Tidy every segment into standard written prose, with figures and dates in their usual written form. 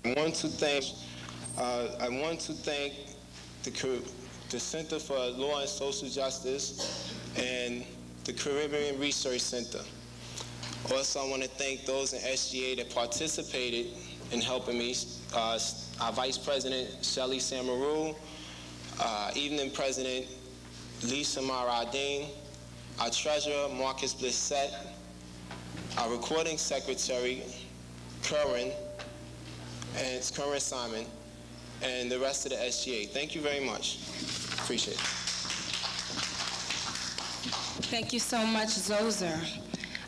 I want to thank the Center for Law and Social Justice and the Caribbean Research Center. Also, I want to thank those in SGA that participated in helping me. Our Vice President, Shelley Samaru, Evening President, Lisa Maradine, our Treasurer, Marcus Blissett, our Recording Secretary, Curran Simon, and the rest of the SGA. Thank you very much. Appreciate it. Thank you so much, Zoser.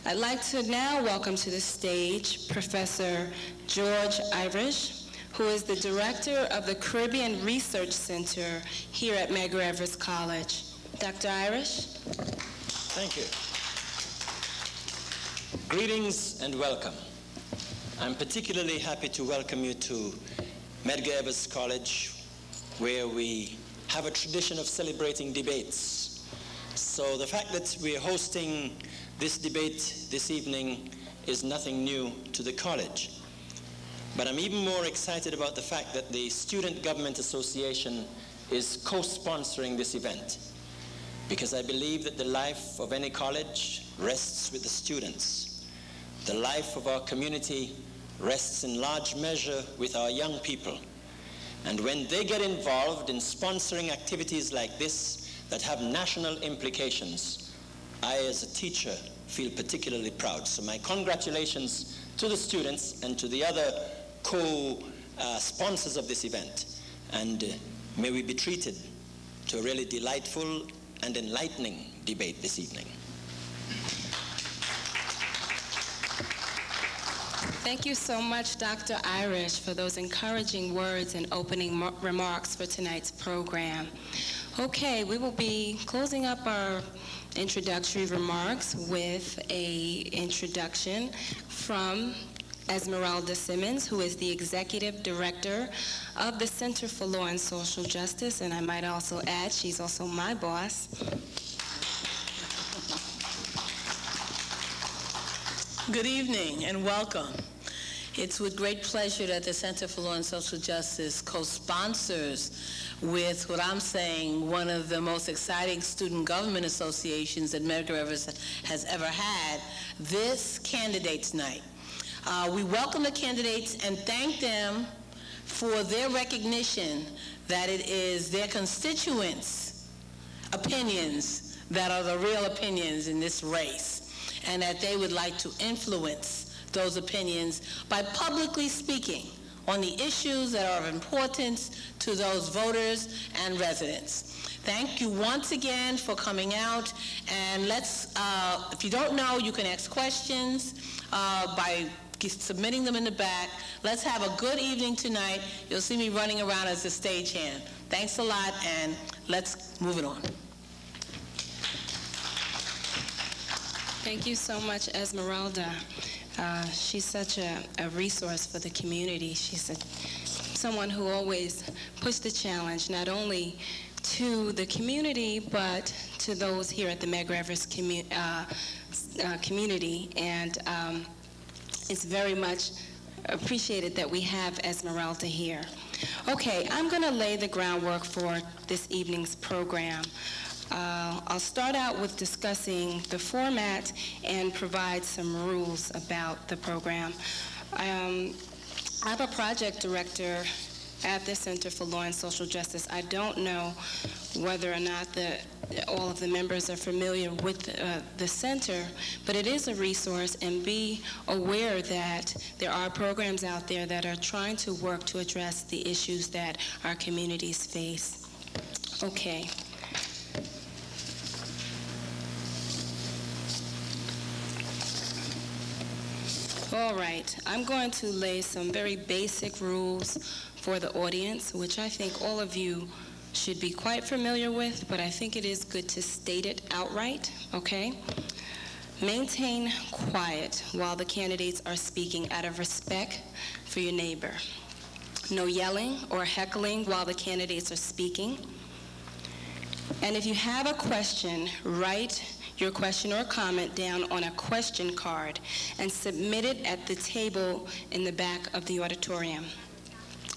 I'd like to now welcome to the stage Professor George Irish, who is the Director of the Caribbean Research Center here at Medgar Evers College. Dr. Irish? Thank you. Greetings and welcome. I'm particularly happy to welcome you to Medgar Evers College, where we have a tradition of celebrating debates. So the fact that we're hosting this debate this evening is nothing new to the college. But I'm even more excited about the fact that the Student Government Association is co-sponsoring this event, because I believe that the life of any college rests with the students. The life of our community rests in large measure with our young people. And when they get involved in sponsoring activities like this that have national implications, I, as a teacher, feel particularly proud. So my congratulations to the students and to the other co-sponsors of this event. And may we be treated to a really delightful and enlightening debate this evening. Thank you so much, Dr. Irish, for those encouraging words and opening remarks for tonight's program. Okay, we will be closing up our introductory remarks with an introduction from Esmeralda Simmons, who is the Executive Director of the Center for Law and Social Justice, and I might also add, she's also my boss. Good evening and welcome. It's with great pleasure that the Center for Law and Social Justice co-sponsors with what I'm saying one of the most exciting student government associations that Medgar Evers has ever had, this Candidates Night. We welcome the candidates and thank them for their recognition that it is their constituents' opinions that are the real opinions in this race, and that they would like to influence those opinions by publicly speaking on the issues that are of importance to those voters and residents. Thank you once again for coming out, and let's, if you don't know, you can ask questions by submitting them in the back. Let's have a good evening tonight. You'll see me running around as a stagehand. Thanks a lot, and let's move it on. Thank you so much, Esmeralda. She's such a resource for the community. She's someone who always puts the challenge not only to the community, but to those here at the Medgar Evers community. And it's very much appreciated that we have Esmeralda here. Okay, I'm going to lay the groundwork for this evening's program. I'll start out with discussing the format and provide some rules about the program. I'm a project director at the Center for Law and Social Justice. I don't know whether or not all of the members are familiar with the center, but it is a resource, and be aware that there are programs out there that are trying to work to address the issues that our communities face. Okay. All right, I'm going to lay some very basic rules for the audience, which I think all of you should be quite familiar with, but I think it is good to state it outright, okay? Maintain quiet while the candidates are speaking out of respect for your neighbor. No yelling or heckling while the candidates are speaking. And if you have a question, write your question or comment down on a question card and submit it at the table in the back of the auditorium.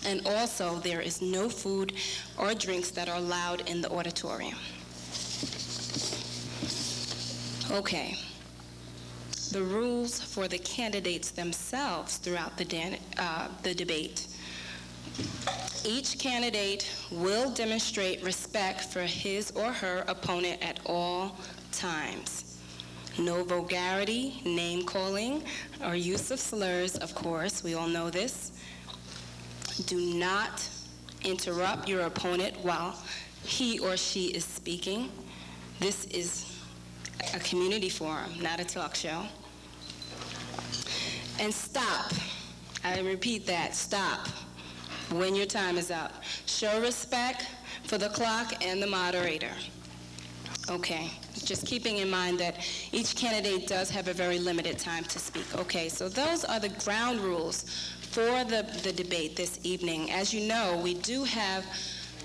And also, there is no food or drinks that are allowed in the auditorium. Okay. The rules for the candidates themselves throughout the debate. Each candidate will demonstrate respect for his or her opponent at all times. No vulgarity, name-calling, or use of slurs, of course, we all know this. Do not interrupt your opponent while he or she is speaking. This is a community forum, not a talk show. And stop. I repeat that, stop when your time is up. Show respect for the clock and the moderator. Okay, just keeping in mind that each candidate does have a very limited time to speak. Okay, so those are the ground rules for the debate this evening. As you know, we do have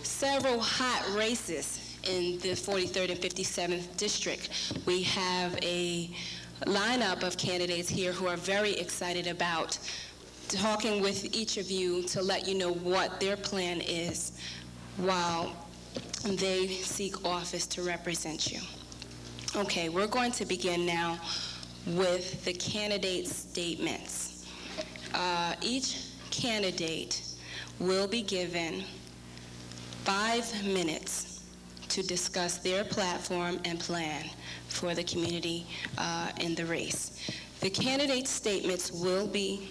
several hot races in the 43rd and 57th district. We have a lineup of candidates here who are very excited about talking with each of you to let you know what their plan is while they seek office to represent you. Okay, we're going to begin now with the candidate statements. Each candidate will be given 5 minutes to discuss their platform and plan for the community in the race. The candidate statements will be...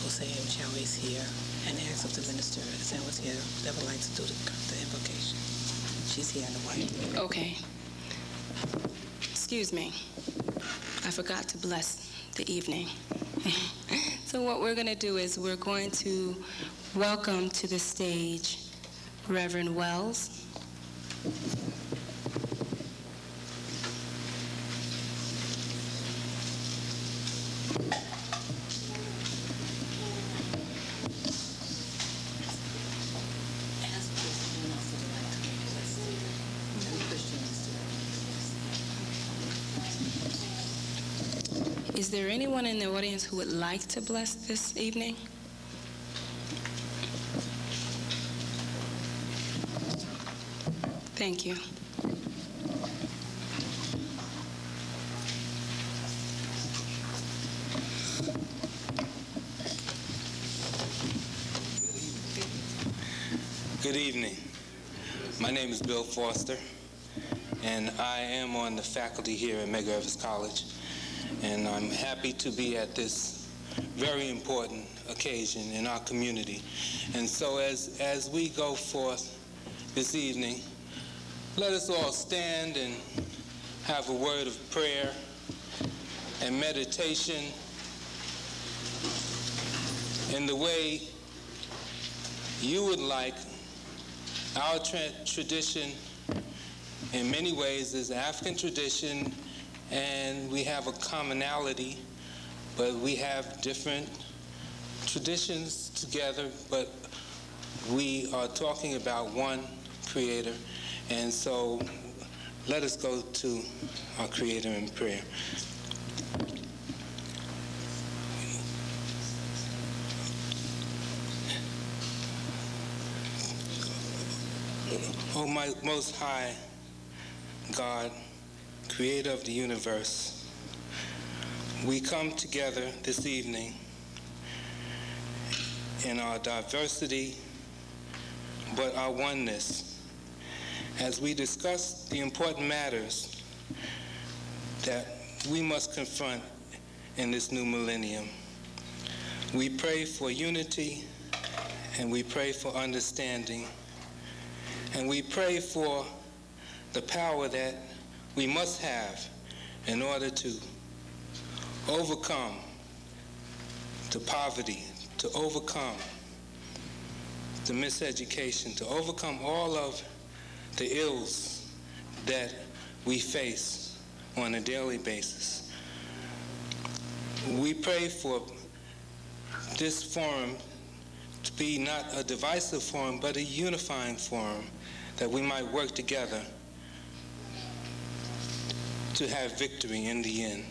Jose Michelle is here and asks if the minister was here that would like to do the invocation. She's here in the white. Okay. Excuse me. I forgot to bless the evening. So what we're going to do is we're going to welcome to the stage Reverend Wells. Is there anyone in the audience who would like to bless this evening? Thank you. Good evening. My name is Bill Foster, and I am on the faculty here at Medgar Evers College. And I'm happy to be at this very important occasion in our community. And so as we go forth this evening, let us all stand and have a word of prayer and meditation in the way you would like. Our tradition in many ways is African tradition, and we have a commonality, but we have different traditions together, but we are talking about one Creator. And so let us go to our Creator in prayer. Oh, my most high God, Creator of the universe, we come together this evening in our diversity, but our oneness, as we discuss the important matters that we must confront in this new millennium. We pray for unity, and we pray for understanding, and we pray for the power that we must have in order to overcome the poverty, to overcome the miseducation, to overcome all of the ills that we face on a daily basis. We pray for this forum to be not a divisive forum, but a unifying forum, that we might work together to have victory in the end.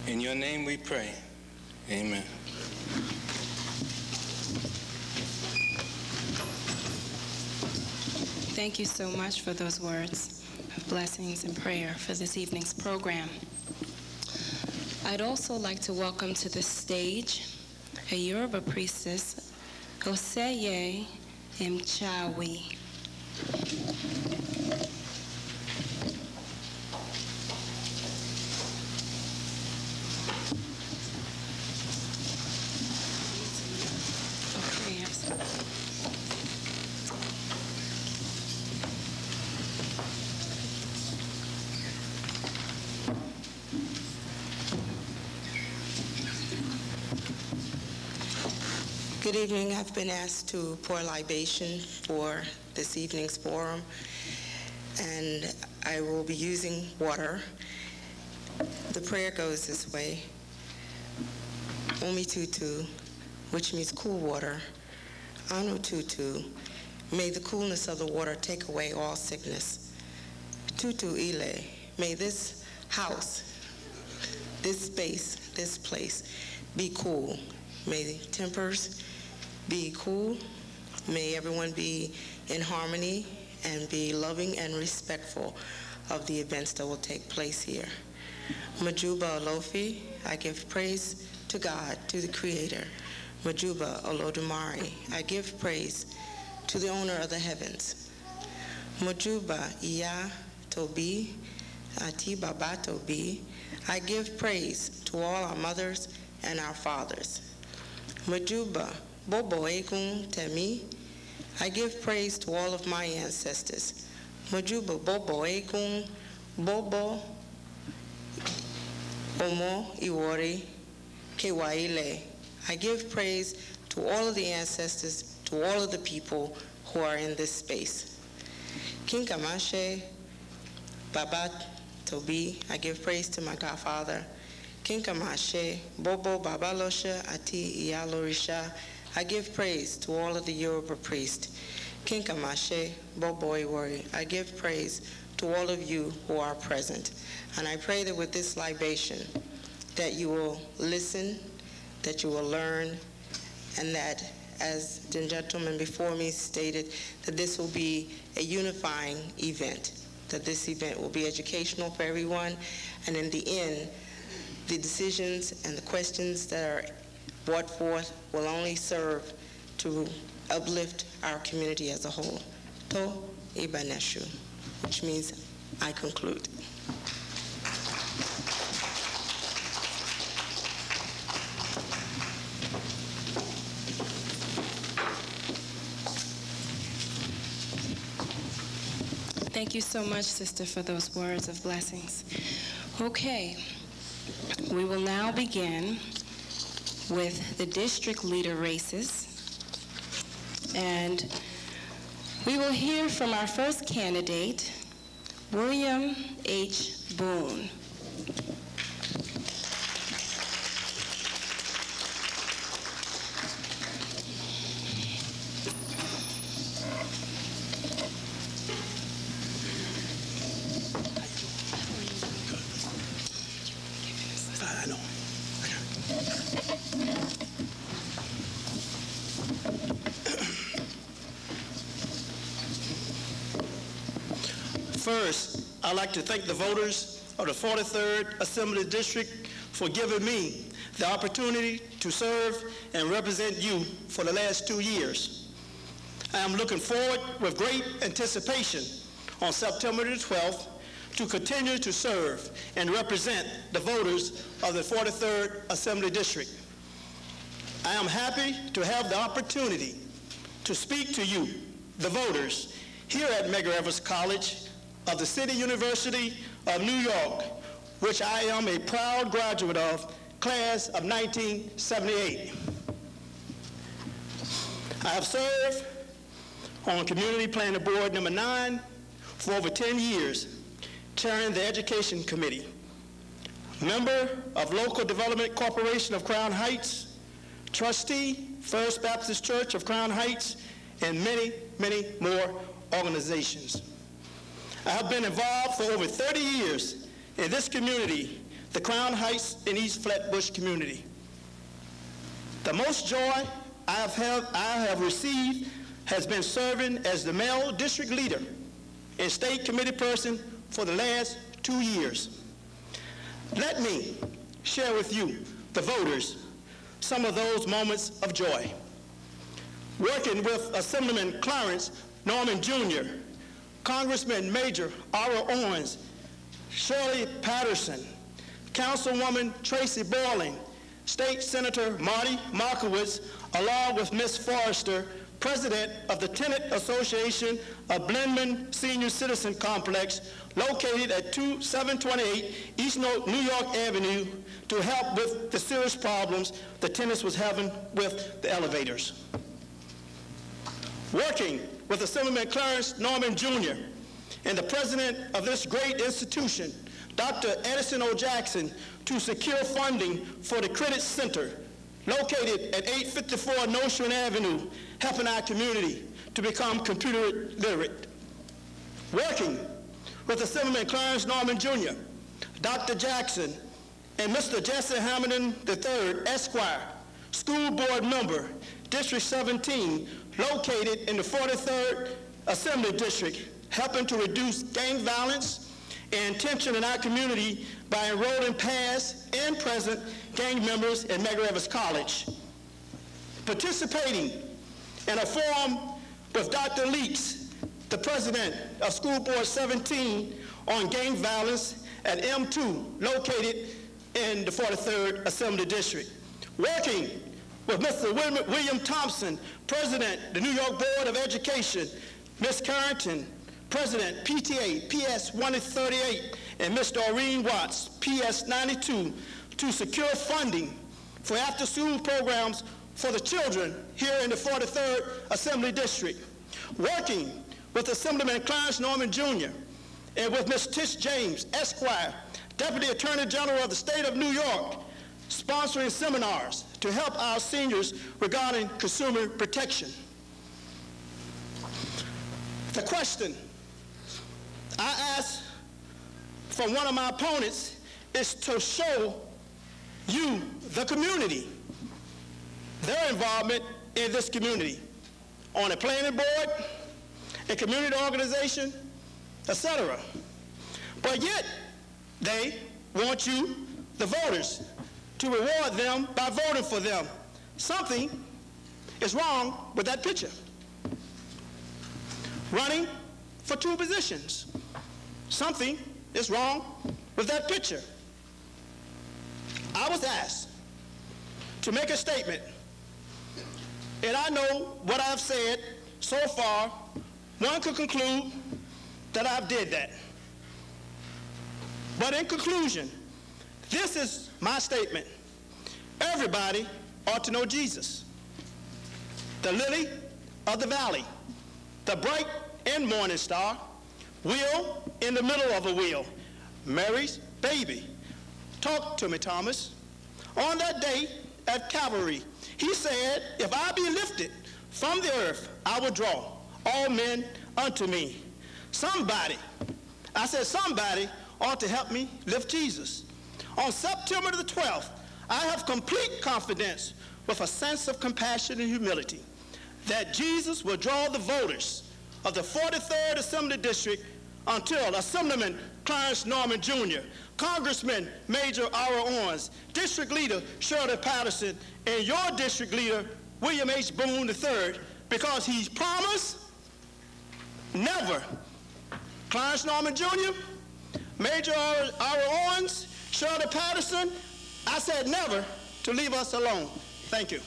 In your name we pray. Amen. Thank you so much for those words of blessings and prayer for this evening's program. I'd also like to welcome to the stage a Yoruba priestess, Oseye Mchawi. Good evening. I've been asked to pour libation for this evening's forum, and I will be using water. The prayer goes this way. Omi Tutu, which means cool water. Anu Tutu, may the coolness of the water take away all sickness. Tutu Ile, may this house, this space, this place be cool. May the tempers be cool. May everyone be in harmony and be loving and respectful of the events that will take place here. Majuba Olofi, I give praise to God, to the Creator. Majuba Olodumare, I give praise to the owner of the heavens. Majuba Iya Tobi, Ati Baba Tobi, I give praise to all our mothers and our fathers. Majuba Bobo Egun Temi, I give praise to all of my ancestors. Majuba Bobo Egun, Bobo Omo Iwori Kewaile, I give praise to all of the ancestors, to all of the people who are in this space. King Kamashe Baba Tobi, I give praise to my godfather. King Kamashe Bobo Babalosha Ati Iyalorisha, I give praise to all of the Yoruba priests. King Kamashe Bobo Iwori, I give praise to all of you who are present. And I pray that with this libation, that you will listen, that you will learn, and that, as the gentleman before me stated, that this will be a unifying event, that this event will be educational for everyone, and in the end, the decisions and the questions that are brought forth will only serve to uplift our community as a whole. To Ibaneshu, which means I conclude. Thank you so much, sister, for those words of blessings. Okay, we will now begin with the district leader races. And we will hear from our first candidate, William H. Boone. First, I'd like to thank the voters of the 43rd Assembly District for giving me the opportunity to serve and represent you for the last 2 years. I am looking forward with great anticipation on September the 12th to continue to serve and represent the voters of the 43rd Assembly District. I am happy to have the opportunity to speak to you, the voters, here at Medgar Evers College of the City University of New York, which I am a proud graduate of, class of 1978. I have served on Community Planning Board number 9 for over 10 years, chairing the Education Committee, member of Local Development Corporation of Crown Heights, trustee, First Baptist Church of Crown Heights, and many, many more organizations. I have been involved for over 30 years in this community, the Crown Heights and East Flatbush community. The most joy I have received has been serving as the male district leader and state committee person for the last 2 years. Let me share with you, the voters, some of those moments of joy. Working with Assemblyman Clarence Norman Jr., Congressman Major Ara Owens, Shirley Patterson, Councilwoman Tracy Borling, State Senator Marty Markowitz, along with Ms. Forrester, President of the Tenant Association of Blendman Senior Citizen Complex, located at 728 East New York Avenue, to help with the serious problems the tenants was having with the elevators. Working with Assemblyman Clarence Norman Jr. and the president of this great institution, Dr. Edison O. Jackson, to secure funding for the Credit Center located at 854 Nostrand Avenue, helping our community to become computer literate. Working with Assemblyman Clarence Norman Jr., Dr. Jackson, and Mr. Jesse Hamilton III, Esquire, school board member, District 17, located in the 43rd Assembly District, helping to reduce gang violence and tension in our community by enrolling past and present gang members at Medgar Evers College. Participating in a forum with Dr. Leaks, the president of School Board 17, on gang violence at M2, located in the 43rd Assembly District. Working with Mr. William Thompson, president of the New York Board of Education, Ms. Carrington, president, PTA, PS 138, and Ms. Doreen Watts, PS 92, to secure funding for after-school programs for the children here in the 43rd Assembly District. Working with Assemblyman Clarence Norman Jr. and with Ms. Tish James, Esquire, Deputy Attorney General of the State of New York, sponsoring seminars to help our seniors regarding consumer protection. The question I asked from one of my opponents is to show you, the community, their involvement in this community, on a planning board, a community organization, etc. But yet, they want you, the voters, to reward them by voting for them. Something is wrong with that picture. Running for 2 positions. Something is wrong with that picture. I was asked to make a statement, and I know what I've said so far, one could conclude that I've did that. But in conclusion, this is my statement. Everybody ought to know Jesus, the lily of the valley, the bright and morning star, wheel in the middle of a wheel, Mary's baby. Talk to me, Thomas. On that day at Calvary, he said, if I be lifted from the earth, I will draw all men unto me. Somebody, I said somebody ought to help me lift Jesus. On September the 12th, I have complete confidence with a sense of compassion and humility that Jesus will draw the voters of the 43rd Assembly District until Assemblyman Clarence Norman Jr., Congressman Major Ara Owens, District Leader Shirley Patterson, and your District Leader William H. Boone III, because he's promised never. Clarence Norman Jr., Major Ara Owens, Shirley Patterson, I said never to leave us alone. Thank you.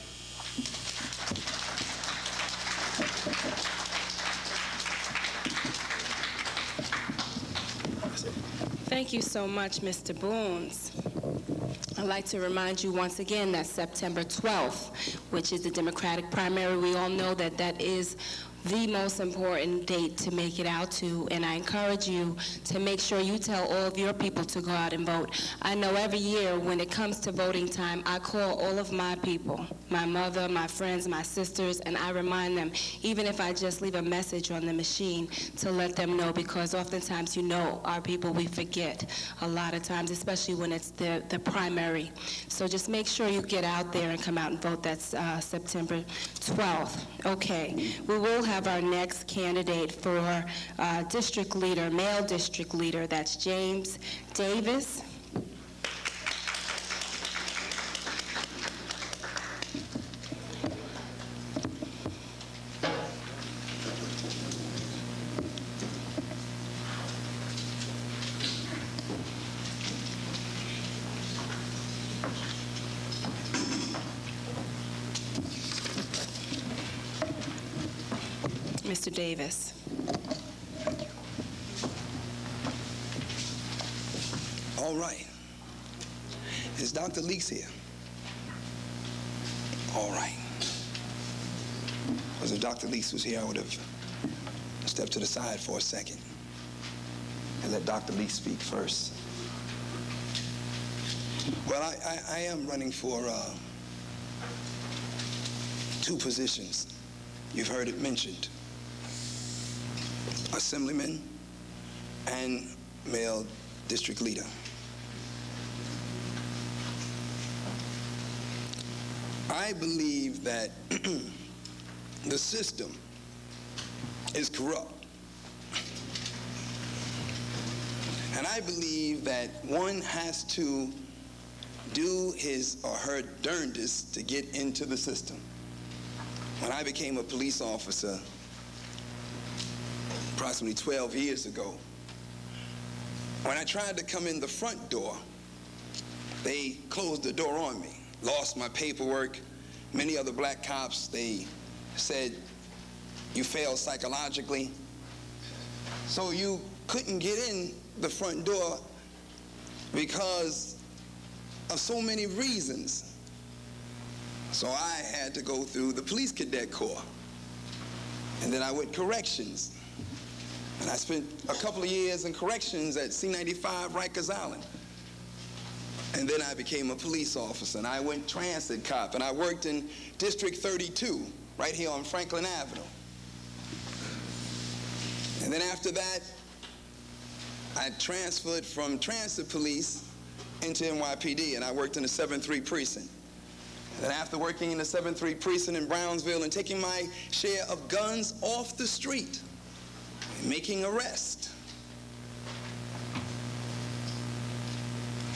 Thank you so much, Mr. Boones. I'd like to remind you once again that September 12th, which is the Democratic primary, we all know that that is the most important date to make it out to, and I encourage you to make sure you tell all of your people to go out and vote. I know every year when it comes to voting time, I call all of my people, my mother, my friends, my sisters, and I remind them, even if I just leave a message on the machine, to let them know, because oftentimes, you know, our people, we forget a lot of times, especially when it's the primary. So just make sure you get out there and come out and vote. That's September 12th. Okay, we will have our next candidate for district leader, male district leader. That's James Davis. Mr. Davis. All right. Is Dr. Leaks here? All right. Because if Dr. Leaks was here, I would have stepped to the side for a second and let Dr. Leaks speak first. Well, I am running for 2 positions. You've heard it mentioned. Assemblyman and male district leader. I believe that the system is corrupt. And I believe that one has to do his or her darndest to get into the system. When I became a police officer, approximately 12 years ago, when I tried to come in the front door, they closed the door on me. Lost my paperwork. Many other black cops, they said, you failed psychologically. So you couldn't get in the front door because of so many reasons. So I had to go through the police cadet corps. And then I went corrections. And I spent a couple of years in corrections at C-95 Rikers Island. And then I became a police officer, and I went transit cop, and I worked in District 32, right here on Franklin Avenue. And then after that, I transferred from transit police into NYPD, and I worked in the 7-3 precinct. And then after working in the 7-3 precinct in Brownsville and taking my share of guns off the street, making arrests,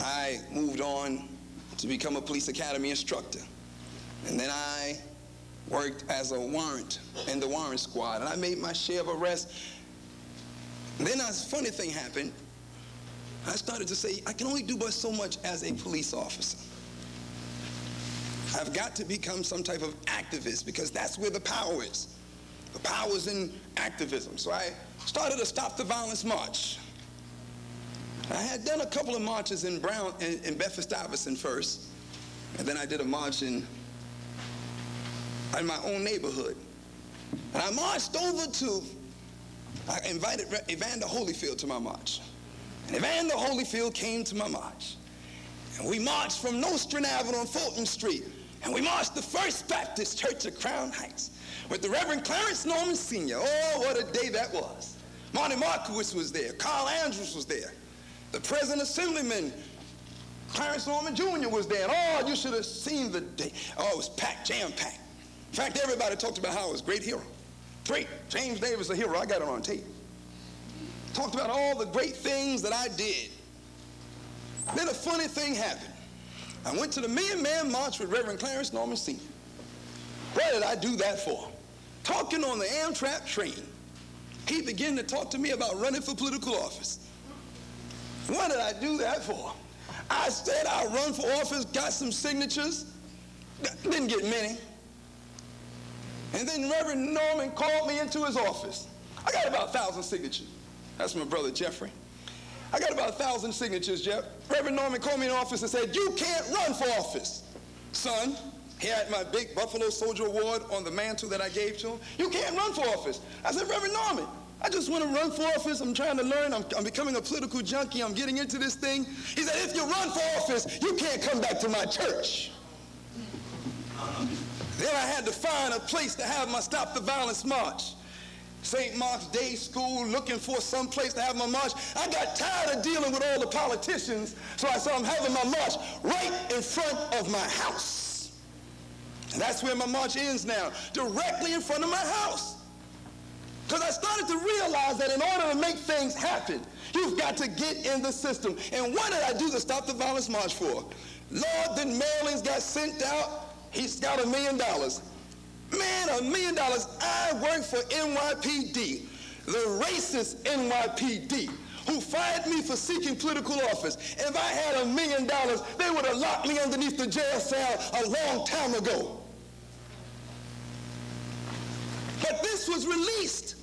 I moved on to become a police academy instructor. And then I worked as a warrant in the warrant squad, and I made my share of arrests. And then a funny thing happened. I started to say, I can only do but so much as a police officer. I've got to become some type of activist, because that's where the power is. The power is in activism. So I started a Stop the Violence march. I had done a couple of marches in Bedford-Stuyvesant first, and then I did a march in my own neighborhood. And I marched over to, I invited Evander Holyfield to my march. And Evander Holyfield came to my march. And we marched from Nostrand Avenue on Fulton Street. And we marched the First Baptist Church of Crown Heights with the Reverend Clarence Norman Sr. Oh, what a day that was. Marty Markowitz was there. Carl Andrews was there. The President Assemblyman, Clarence Norman Jr. was there. And oh, you should have seen the day. Oh, it was packed, jam-packed. In fact, everybody talked about how I was a great hero. Great. James Davis, a hero. I got it on tape. Talked about all the great things that I did. Then a funny thing happened. I went to the Million Man March with Reverend Clarence Norman Sr. What did I do that for? Talking on the Amtrak train, he began to talk to me about running for political office. What did I do that for? I said I'd run for office, got some signatures, didn't get many. And then Reverend Norman called me into his office. I got about 1,000 signatures. That's my brother Jeffrey. I got about 1,000 signatures, Jeff. Reverend Norman called me in the office and said, you can't run for office, son. He had my big Buffalo Soldier Award on the mantle that I gave to him. You can't run for office. I said, Reverend Norman, I just want to run for office. I'm trying to learn. I'm becoming a political junkie. I'm getting into this thing. He said, if you run for office, you can't come back to my church. Then I had to find a place to have my Stop the Violence march. St. Mark's Day School, looking for some place to have my march. I got tired of dealing with all the politicians, so I said I'm having my march right in front of my house. And that's where my march ends now, directly in front of my house. Because I started to realize that in order to make things happen, you've got to get in the system. And what did I do the Stop the Violence March for? Lord, then mailings got sent out. He's got $1 million. Man, $1 million. I work for NYPD, the racist NYPD, who fired me for seeking political office. If I had $1 million, they would have locked me underneath the jail cell a long time ago. But this was released.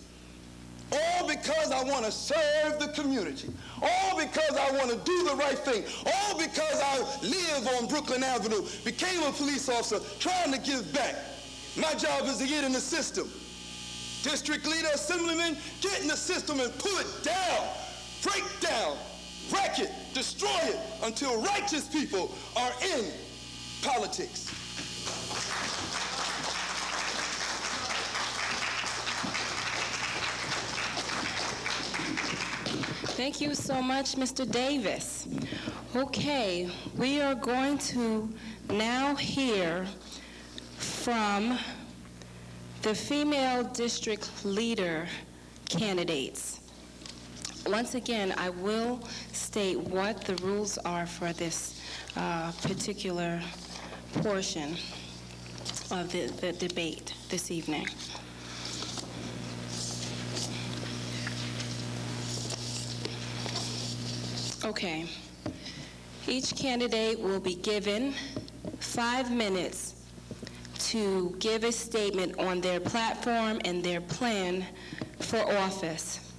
All because I want to serve the community. All because I want to do the right thing. All because I live on Brooklyn Avenue, became a police officer, trying to give back. My job is to get in the system. District leader, assemblyman, get in the system and pull it down, break down, wreck it, destroy it, until righteous people are in politics. Thank you so much, Mr. Davis. Okay, we are going to now hear from the female district leader candidates. Once again, I will state what the rules are for this particular portion of the debate this evening. Okay. Each candidate will be given 5 minutes to give a statement on their platform and their plan for office.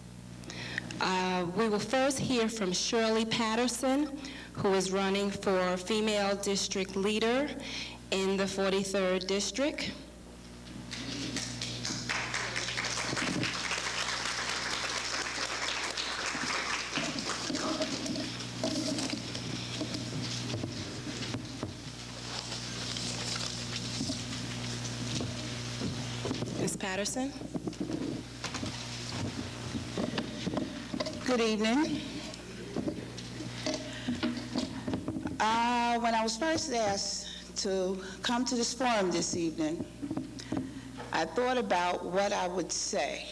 We will first hear from Shirley Patterson, who is running for female district leader in the 43rd District. Patterson. Good evening. When I was first asked to come to this forum this evening, I thought about what I would say.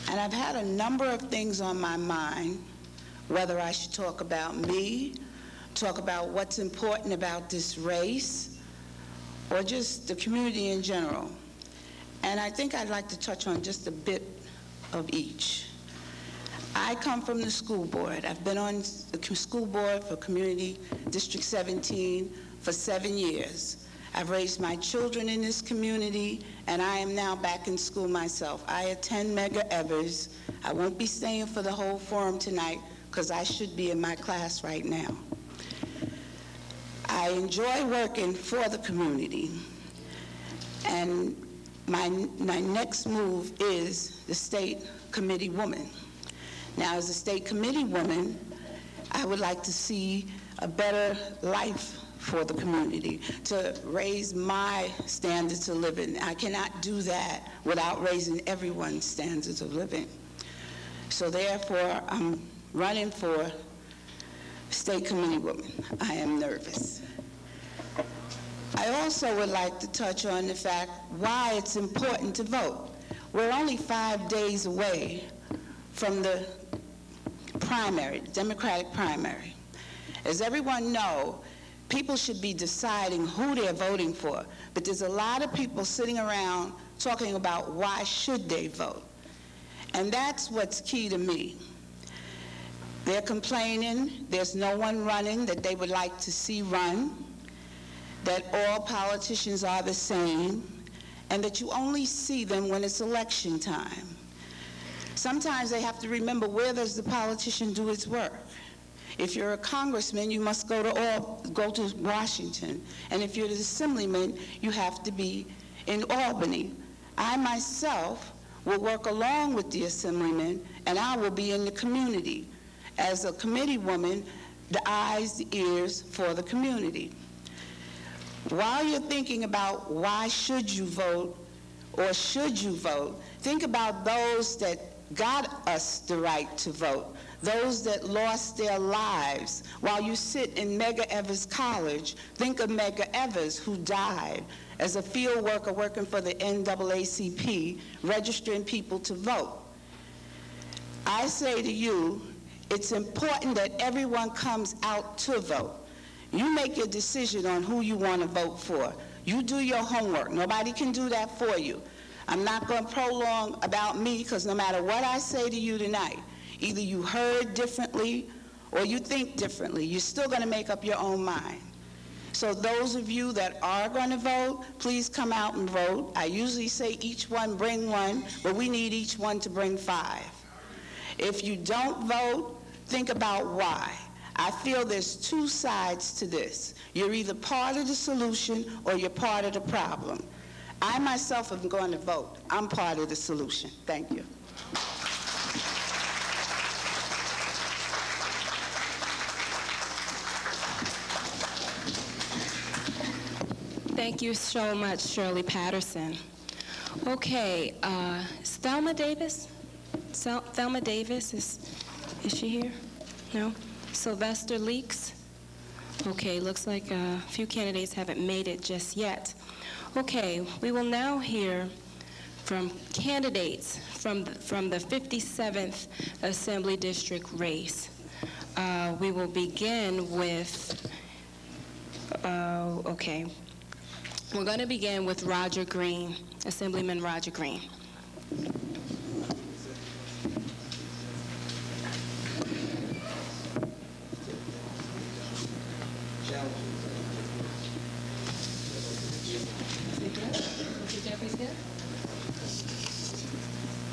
And I've had a number of things on my mind, whether I should talk about me, talk about what's important about this race, or just the community in general. And I think I'd like to touch on just a bit of each. I come from the school board. I've been on the school board for Community District 17 for 7 years. I've raised my children in this community, and I am now back in school myself. I attend Medgar Evers. I won't be staying for the whole forum tonight because I should be in my class right now. I enjoy working for the community, and my next move is the state committee woman. Now, as a state committee woman, I would like to see a better life for the community, to raise my standards of living. I cannot do that without raising everyone's standards of living. So therefore, I'm running for state committee woman. I am nervous. I also would like to touch on the fact why it's important to vote. We're only 5 days away from the primary, Democratic primary. As everyone knows, people should be deciding who they're voting for, but there's a lot of people sitting around talking about why should they vote. And that's what's key to me. They're complaining there's no one running that they would like to see run, that all politicians are the same, and that you only see them when it's election time. Sometimes they have to remember, where does the politician do his work? If you're a congressman, you must go to Washington. And if you're the assemblyman, you have to be in Albany. I myself will work along with the assemblyman, and I will be in the community. As a committee woman, the eyes, the ears for the community. While you're thinking about why should you vote or should you vote, think about those that got us the right to vote, those that lost their lives. While you sit in Medgar Evers College, think of Medgar Evers, who died as a field worker working for the NAACP, registering people to vote. I say to you, it's important that everyone comes out to vote. You make your decision on who you want to vote for. You do your homework. Nobody can do that for you. I'm not going to prolong about me, because no matter what I say to you tonight, either you heard differently or you think differently. You're still going to make up your own mind. So those of you that are going to vote, please come out and vote. I usually say each one bring one, but we need each one to bring 5. If you don't vote, think about why. I feel there's 2 sides to this. You're either part of the solution or you're part of the problem. I myself am going to vote. I'm part of the solution. Thank you. Thank you so much, Shirley Patterson. Okay, is Thelma Davis? Thelma Davis, is she here? No? Sylvester Leaks? Okay, looks like a few candidates haven't made it just yet. Okay, we will now hear from candidates from the 57th Assembly District race. We will begin with, okay, we're going to begin with Roger Green, Assemblyman Roger Green.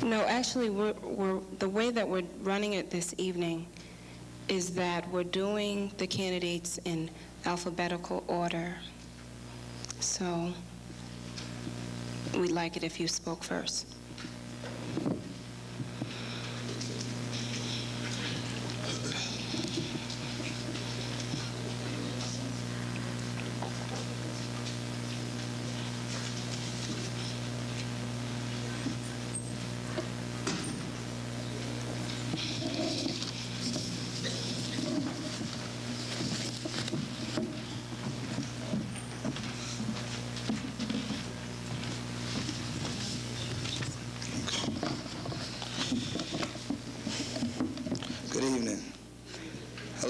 No, actually, the way that we're running it this evening is that we're doing the candidates in alphabetical order. So we'd like it if you spoke first.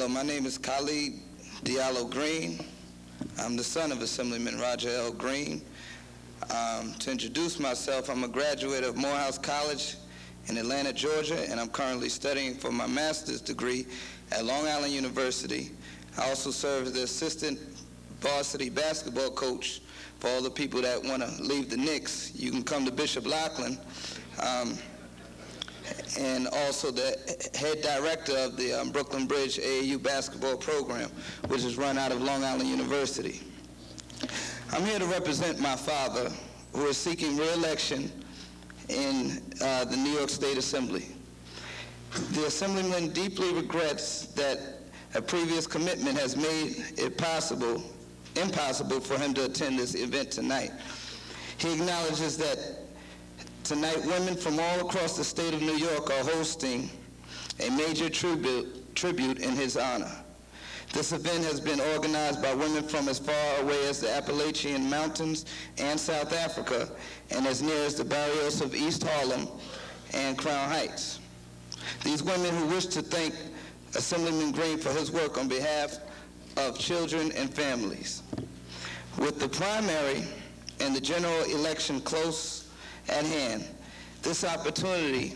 My name is Khalid Diallo Green. I'm the son of Assemblyman Roger L. Green. To introduce myself, I'm a graduate of Morehouse College in Atlanta, Georgia, and I'm currently studying for my master's degree at Long Island University. I also serve as the assistant varsity basketball coach for all the people that want to leave the Knicks. You can come to Bishop Laughlin. And also the head director of the Brooklyn Bridge AAU basketball program, which is run out of Long Island University. I'm here to represent my father, who is seeking re-election in the New York State Assembly. The Assemblyman deeply regrets that a previous commitment has made it impossible for him to attend this event tonight. He acknowledges that tonight, women from all across the state of New York are hosting a major tribute in his honor. This event has been organized by women from as far away as the Appalachian Mountains and South Africa, and as near as the barrios of East Harlem and Crown Heights. These women who wish to thank Assemblyman Green for his work on behalf of children and families. With the primary and the general election close at hand, this opportunity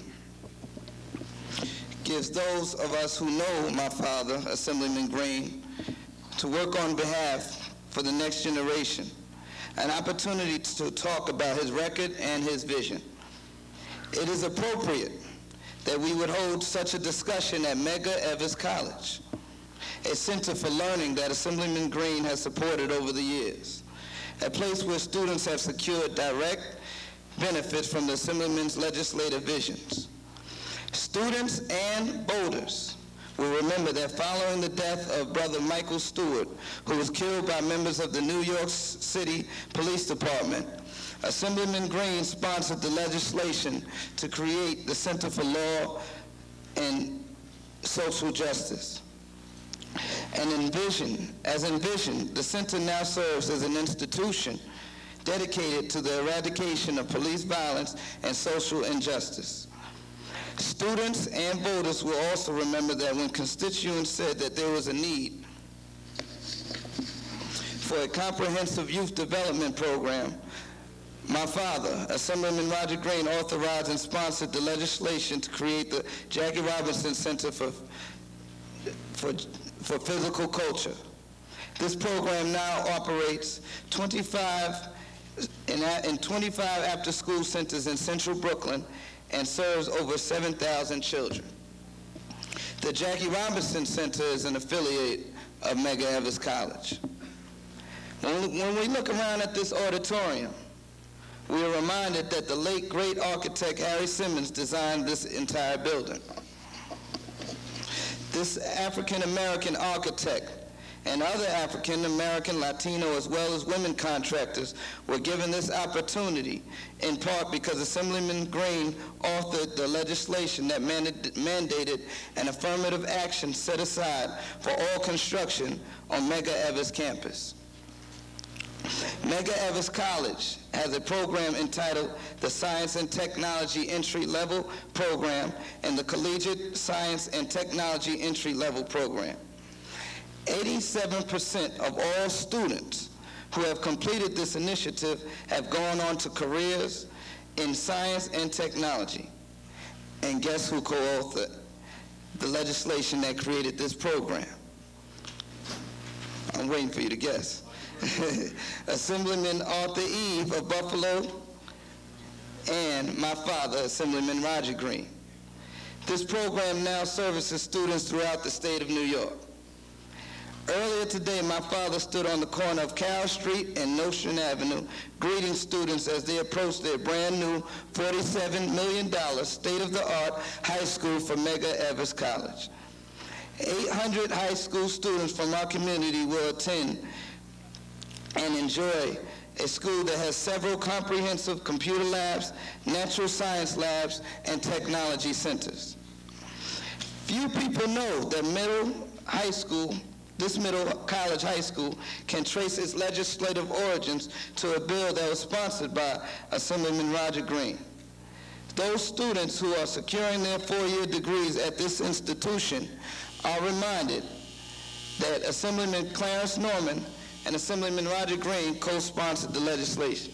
gives those of us who know my father, Assemblyman Green, to work on behalf for the next generation, an opportunity to talk about his record and his vision. It is appropriate that we would hold such a discussion at Medgar Evers College. a center for learning that Assemblyman Green has supported over the years, a place where students have secured direct benefits from the Assemblyman's legislative visions. Students and voters will remember that following the death of Brother Michael Stewart, who was killed by members of the New York City Police Department, Assemblyman Green sponsored the legislation to create the Center for Law and Social Justice. And as envisioned, the center now serves as an institution dedicated to the eradication of police violence and social injustice. Students and voters will also remember that when constituents said that there was a need for a comprehensive youth development program, my father, Assemblyman Roger Green, authorized and sponsored the legislation to create the Jackie Robinson Center for Physical Culture. This program now operates 25 after-school centers in central Brooklyn and serves over 7,000 children. The Jackie Robinson Center is an affiliate of Medgar Evers College. When we look around at this auditorium, we are reminded that the late great architect Harry Simmons designed this entire building. This African-American architect and other African-American, Latino, as well as women contractors were given this opportunity in part because Assemblyman Green authored the legislation that mandated an affirmative action set aside for all construction on Medgar Evers campus. Medgar Evers College has a program entitled the Science and Technology Entry-Level Program and the Collegiate Science and Technology Entry-Level Program. 87% of all students who have completed this initiative have gone on to careers in science and technology. And guess who co-authored the legislation that created this program? I'm waiting for you to guess. Assemblyman Arthur Eve of Buffalo and my father, Assemblyman Roger Green. This program now services students throughout the state of New York. Earlier today, my father stood on the corner of Cal Street and Nostrand Avenue, greeting students as they approached their brand new $47 million state-of-the-art high school for Medgar Evers College. 800 high school students from our community will attend and enjoy a school that has several comprehensive computer labs, natural science labs, and technology centers. Few people know that this middle college high school can trace its legislative origins to a bill that was sponsored by Assemblyman Roger Green. Those students who are securing their four-year degrees at this institution are reminded that Assemblyman Clarence Norman and Assemblyman Roger Green co-sponsored the legislation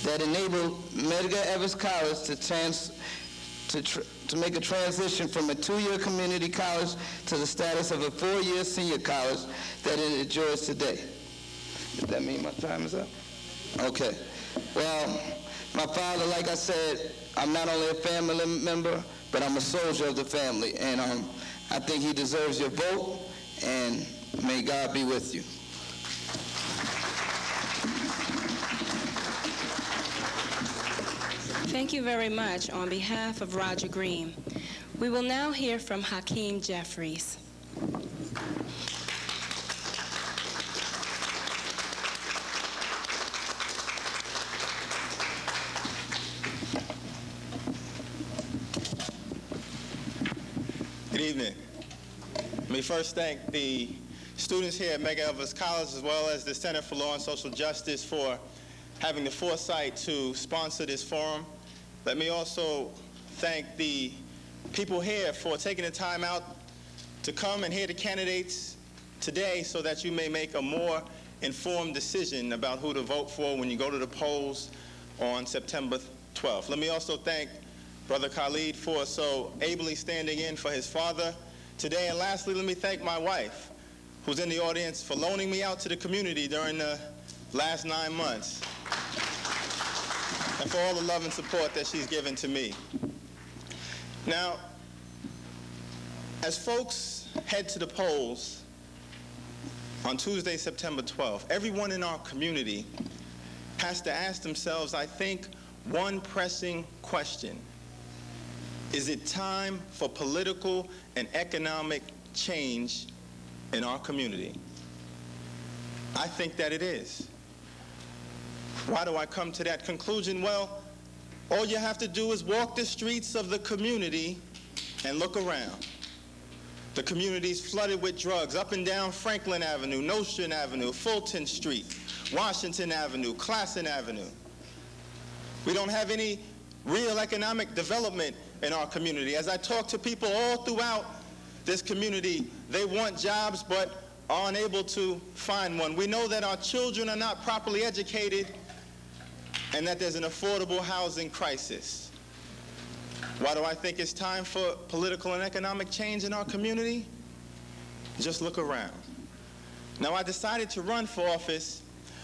that enabled Medgar Evers College to make a transition from a two-year community college to the status of a four-year senior college that it enjoys today. Does that mean my time is up? Okay. Well, my father, like I said, I'm not only a family member, but I'm a soldier of the family, and I think he deserves your vote, and may God be with you. Thank you very much. On behalf of Roger Green, we will now hear from Hakeem Jeffries. Good evening. Let me first thank the students here at Medgar Evers College as well as the Center for Law and Social Justice for having the foresight to sponsor this forum. Let me also thank the people here for taking the time out to come and hear the candidates today so that you may make a more informed decision about who to vote for when you go to the polls on September 12th. Let me also thank Brother Khalid for so ably standing in for his father today. And lastly, let me thank my wife, who's in the audience, for loaning me out to the community during the last 9 months, and for all the love and support that she's given to me. Now, as folks head to the polls on Tuesday, September 12th, everyone in our community has to ask themselves, I think, one pressing question. Is it time for political and economic change in our community? I think that it is. Why do I come to that conclusion? Well, all you have to do is walk the streets of the community and look around. The community is flooded with drugs up and down Franklin Avenue, Nostrand Avenue, Fulton Street, Washington Avenue, Classen Avenue. We don't have any real economic development in our community. As I talk to people all throughout this community, they want jobs but are unable to find one. We know that our children are not properly educated and that there's an affordable housing crisis. Why do I think it's time for political and economic change in our community? Just look around. Now, I decided to run for office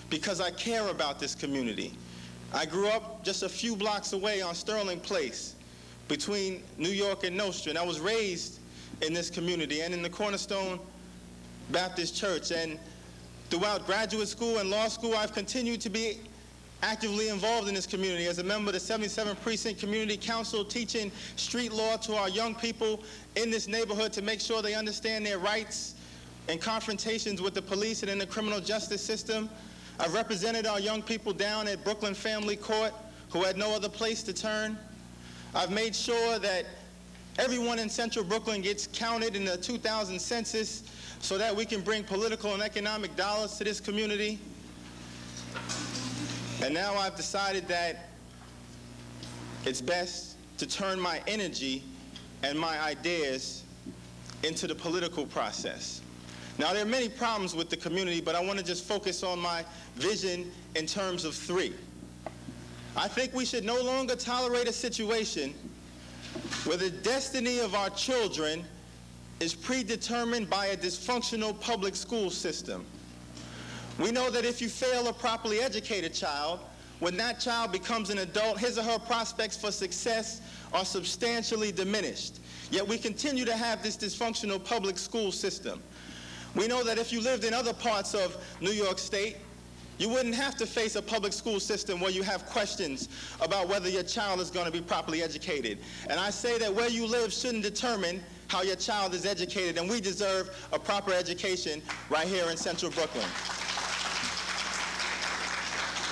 because I care about this community. I grew up just a few blocks away on Sterling Place between New York and Nostrand. I was raised in this community and in the Cornerstone Baptist Church. And throughout graduate school and law school, I've continued to be actively involved in this community as a member of the 77th Precinct Community Council, teaching street law to our young people in this neighborhood to make sure they understand their rights and confrontations with the police and in the criminal justice system. I've represented our young people down at Brooklyn Family Court who had no other place to turn. I've made sure that everyone in Central Brooklyn gets counted in the 2000 census so that we can bring political and economic dollars to this community. And now I've decided that it's best to turn my energy and my ideas into the political process. Now, there are many problems with the community, but I want to just focus on my vision in terms of three. I think we should no longer tolerate a situation where the destiny of our children is predetermined by a dysfunctional public school system. We know that if you fail a properly educated child, when that child becomes an adult, his or her prospects for success are substantially diminished. Yet we continue to have this dysfunctional public school system. We know that if you lived in other parts of New York State, you wouldn't have to face a public school system where you have questions about whether your child is going to be properly educated. And I say that where you live shouldn't determine how your child is educated, and we deserve a proper education right here in Central Brooklyn.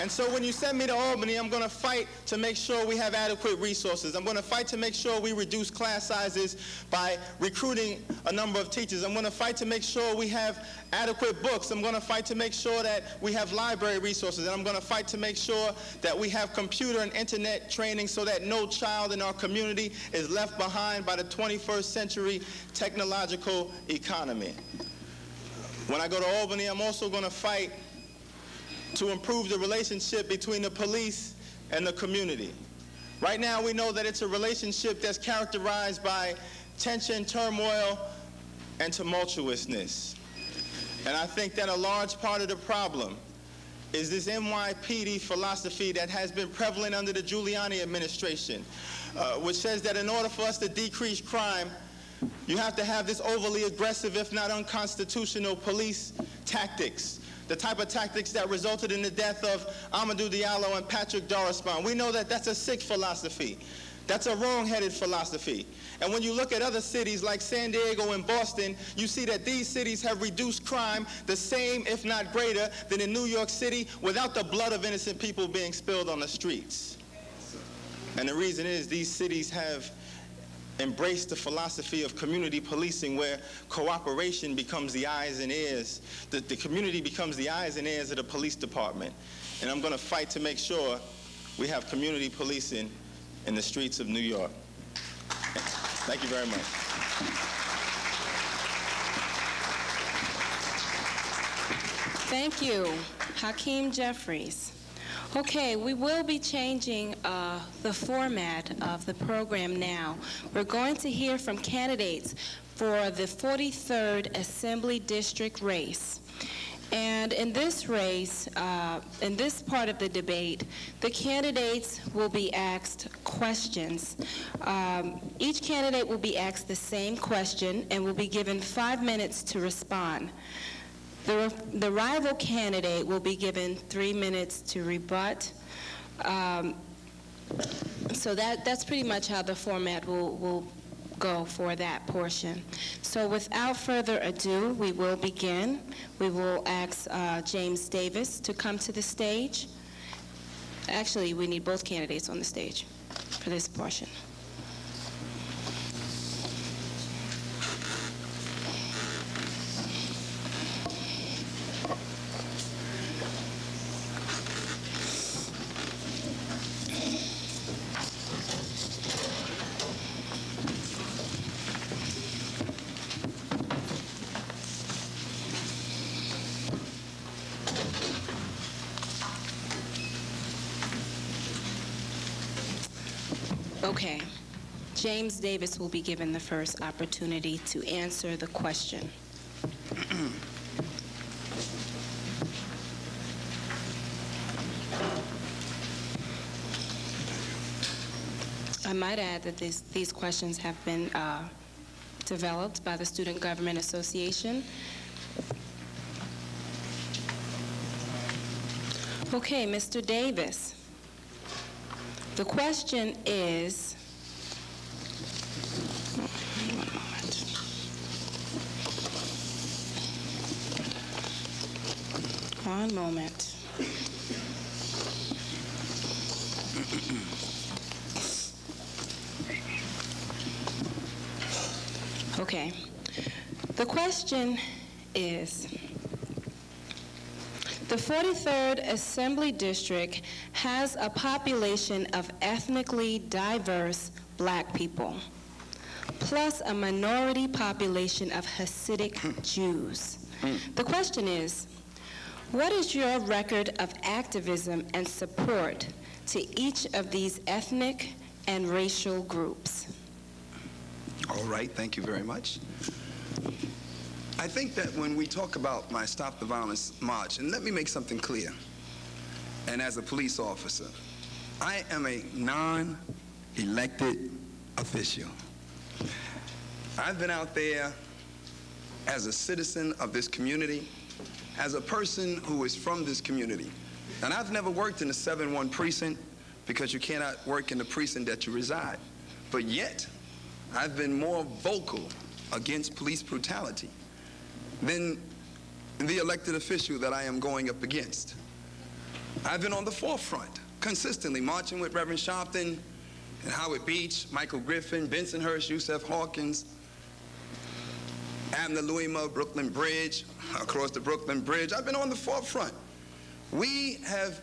And so when you send me to Albany, I'm going to fight to make sure we have adequate resources. I'm going to fight to make sure we reduce class sizes by recruiting a number of teachers. I'm going to fight to make sure we have adequate books. I'm going to fight to make sure that we have library resources. And I'm going to fight to make sure that we have computer and internet training so that no child in our community is left behind by the 21st century technological economy. When I go to Albany, I'm also going to fight to improve the relationship between the police and the community. Right now, we know that it's a relationship that's characterized by tension, turmoil, and tumultuousness. And I think that a large part of the problem is this NYPD philosophy that has been prevalent under the Giuliani administration, which says that in order for us to decrease crime, you have to have this overly aggressive, if not unconstitutional, police tactics. The type of tactics that resulted in the death of Amadou Diallo and Patrick Dorisman. We know that that's a sick philosophy. That's a wrong-headed philosophy. And when you look at other cities like San Diego and Boston, you see that these cities have reduced crime the same, if not greater, than in New York City without the blood of innocent people being spilled on the streets. And the reason is these cities have embrace the philosophy of community policing, where cooperation becomes the eyes and ears. The community becomes the eyes and ears of the police department. And I'm going to fight to make sure we have community policing in the streets of New York. Thank you very much. Thank you, Hakeem Jeffries. Okay, we will be changing the format of the program now. We're going to hear from candidates for the 43rd Assembly District race. And in this race, in this part of the debate, the candidates will be asked questions. Each candidate will be asked the same question and will be given 5 minutes to respond. The rival candidate will be given 3 minutes to rebut. So that's pretty much how the format will go for that portion. So without further ado, we will begin. We will ask James Davis to come to the stage. Actually, we need both candidates on the stage for this portion. Okay. James Davis will be given the first opportunity to answer the question. I might add that these questions have been developed by the Student Government Association. Okay, Mr. Davis. The question is, one moment. Okay. The question is, the 43rd Assembly District has a population of ethnically diverse Black people, plus a minority population of Hasidic Jews. The question is, what is your record of activism and support to each of these ethnic and racial groups? All right, thank you very much. I think that when we talk about my Stop the Violence March, and let me make something clear, and as a police officer, I am a non-elected official. I've been out there as a citizen of this community, as a person who is from this community. And I've never worked in the 7-1 precinct because you cannot work in the precinct that you reside. But yet, I've been more vocal against police brutality than the elected official that I am going up against. I've been on the forefront, consistently marching with Reverend Sharpton and Howard Beach, Michael Griffin, Bensonhurst, Yusef Hawkins, Abner Louima, Brooklyn Bridge, across the Brooklyn Bridge. I've been on the forefront. We have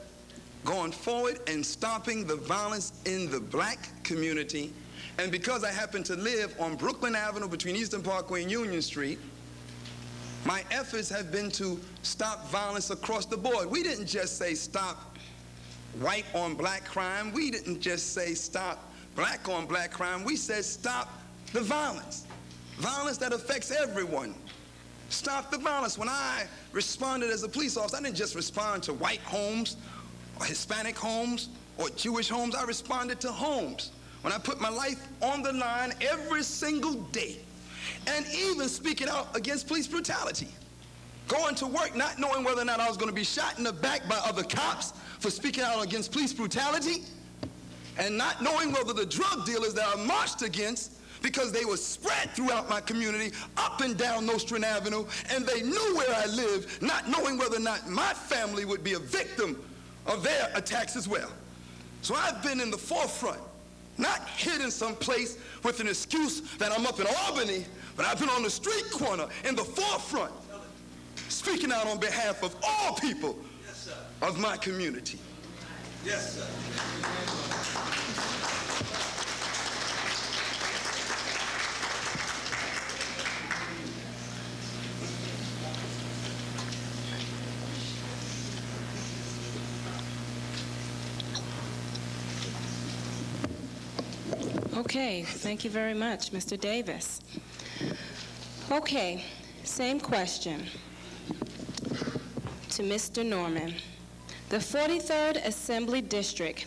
gone forward in stopping the violence in the Black community. And because I happen to live on Brooklyn Avenue between Eastern Parkway and Union Street, my efforts have been to stop violence across the board. We didn't just say stop white on black crime. We didn't just say stop black on black crime. We said stop the violence. Violence that affects everyone. Stop the violence. When I responded as a police officer, I didn't just respond to white homes or Hispanic homes or Jewish homes. I responded to homes. When I put my life on the line every single day, and even speaking out against police brutality. Going to work not knowing whether or not I was going to be shot in the back by other cops for speaking out against police brutality, and not knowing whether the drug dealers that I marched against, because they were spread throughout my community, up and down Nostrand Avenue, and they knew where I lived, not knowing whether or not my family would be a victim of their attacks as well. So I've been in the forefront, not hidden someplace with an excuse that I'm up in Albany, but I've been on the street corner in the forefront, speaking out on behalf of all people of my community. Yes, sir. Okay, thank you very much, Mr. Davis. Okay, same question. to Mr. Norman. The 43rd Assembly District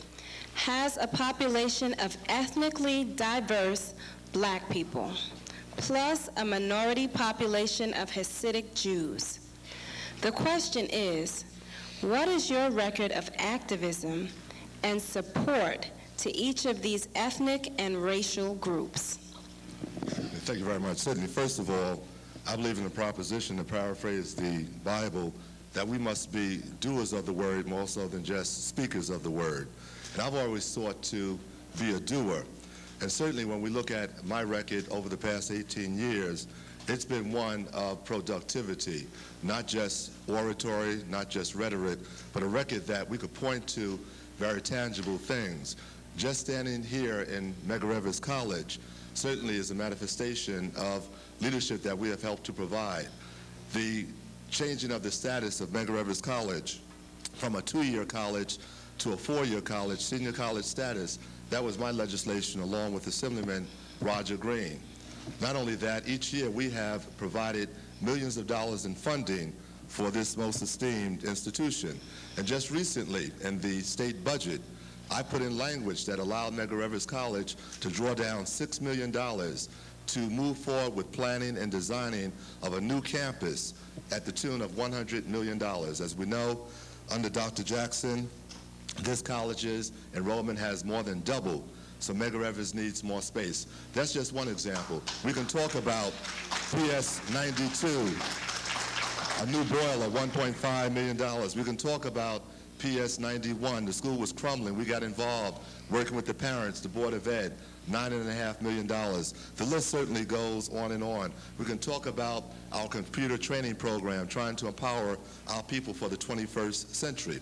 has a population of ethnically diverse Black people, plus a minority population of Hasidic Jews. The question is, what is your record of activism and support to each of these ethnic and racial groups? Thank you very much, Sydney. First of all, I believe in the proposition, to paraphrase the Bible, that we must be doers of the word more so than just speakers of the word. And I've always sought to be a doer. And certainly when we look at my record over the past 18 years, it's been one of productivity, not just oratory, not just rhetoric, but a record that we could point to very tangible things. Just standing here in Medgar Evers College certainly is a manifestation of leadership that we have helped to provide. The changing of the status of Medgar Evers College from a 2-year college to a 4-year college, senior college status, that was my legislation along with Assemblyman Roger Green. Not only that, each year we have provided millions of dollars in funding for this most esteemed institution. And just recently in the state budget, I put in language that allowed Medgar Evers College to draw down $6 million to move forward with planning and designing of a new campus at the tune of $100 million. As we know, under Dr. Jackson, this college's enrollment has more than doubled, so Medgar Evers needs more space. That's just one example. We can talk about PS 92, a new boiler, $1.5 million. We can talk about PS 91, the school was crumbling. We got involved, working with the parents, the Board of Ed, $9.5 million. The list certainly goes on and on. We can talk about our computer training program, trying to empower our people for the 21st century.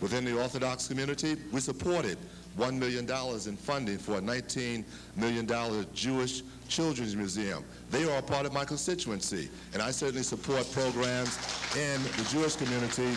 Within the Orthodox community, we supported $1 million in funding for a $19 million Jewish Children's Museum. They are a part of my constituency, and I certainly support programs in the Jewish community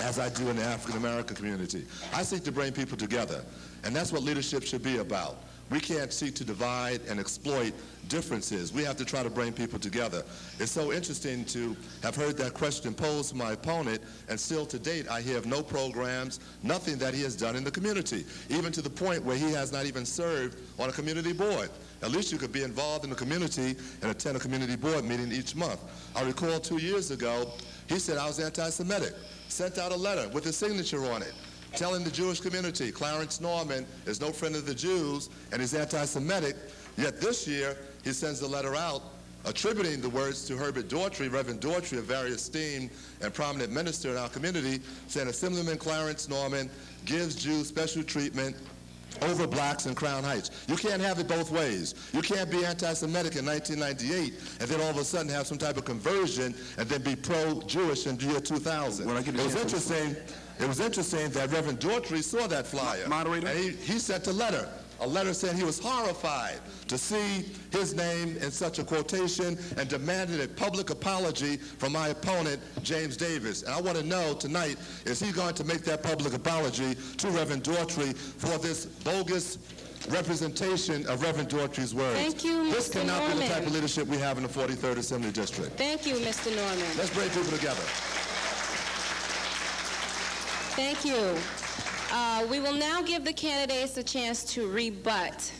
as I do in the African American community. I seek to bring people together, and that's what leadership should be about. We can't seek to divide and exploit differences. We have to try to bring people together. It's so interesting to have heard that question posed to my opponent, and still to date I hear of no programs, nothing that he has done in the community, even to the point where he has not even served on a community board. At least you could be involved in the community and attend a community board meeting each month. I recall 2 years ago, he said I was anti-Semitic, sent out a letter with his signature on it, telling the Jewish community Clarence Norman is no friend of the Jews and is anti-Semitic. Yet this year, he sends a letter out attributing the words to Herbert Daughtry, Reverend Daughtry, a very esteemed and prominent minister in our community, saying Assemblyman Clarence Norman gives Jews special treatment over blacks in Crown Heights. You can't have it both ways. You can't be anti-Semitic in 1998 and then all of a sudden have some type of conversion and then be pro-Jewish in the year 2000. It was interesting that Reverend Daughtry saw that flyer. Moderator? And he sent a letter saying he was horrified to see his name in such a quotation and demanded a public apology from my opponent, James Davis. And I want to know tonight, is he going to make that public apology to Reverend Daughtry for this bogus representation of Reverend Daughtry's words? Thank you, Mr. Norman. This cannot be the type of leadership we have in the 43rd Assembly District. Thank you, Mr. Norman. Let's bring people together. Thank you. We will now give the candidates a chance to rebut,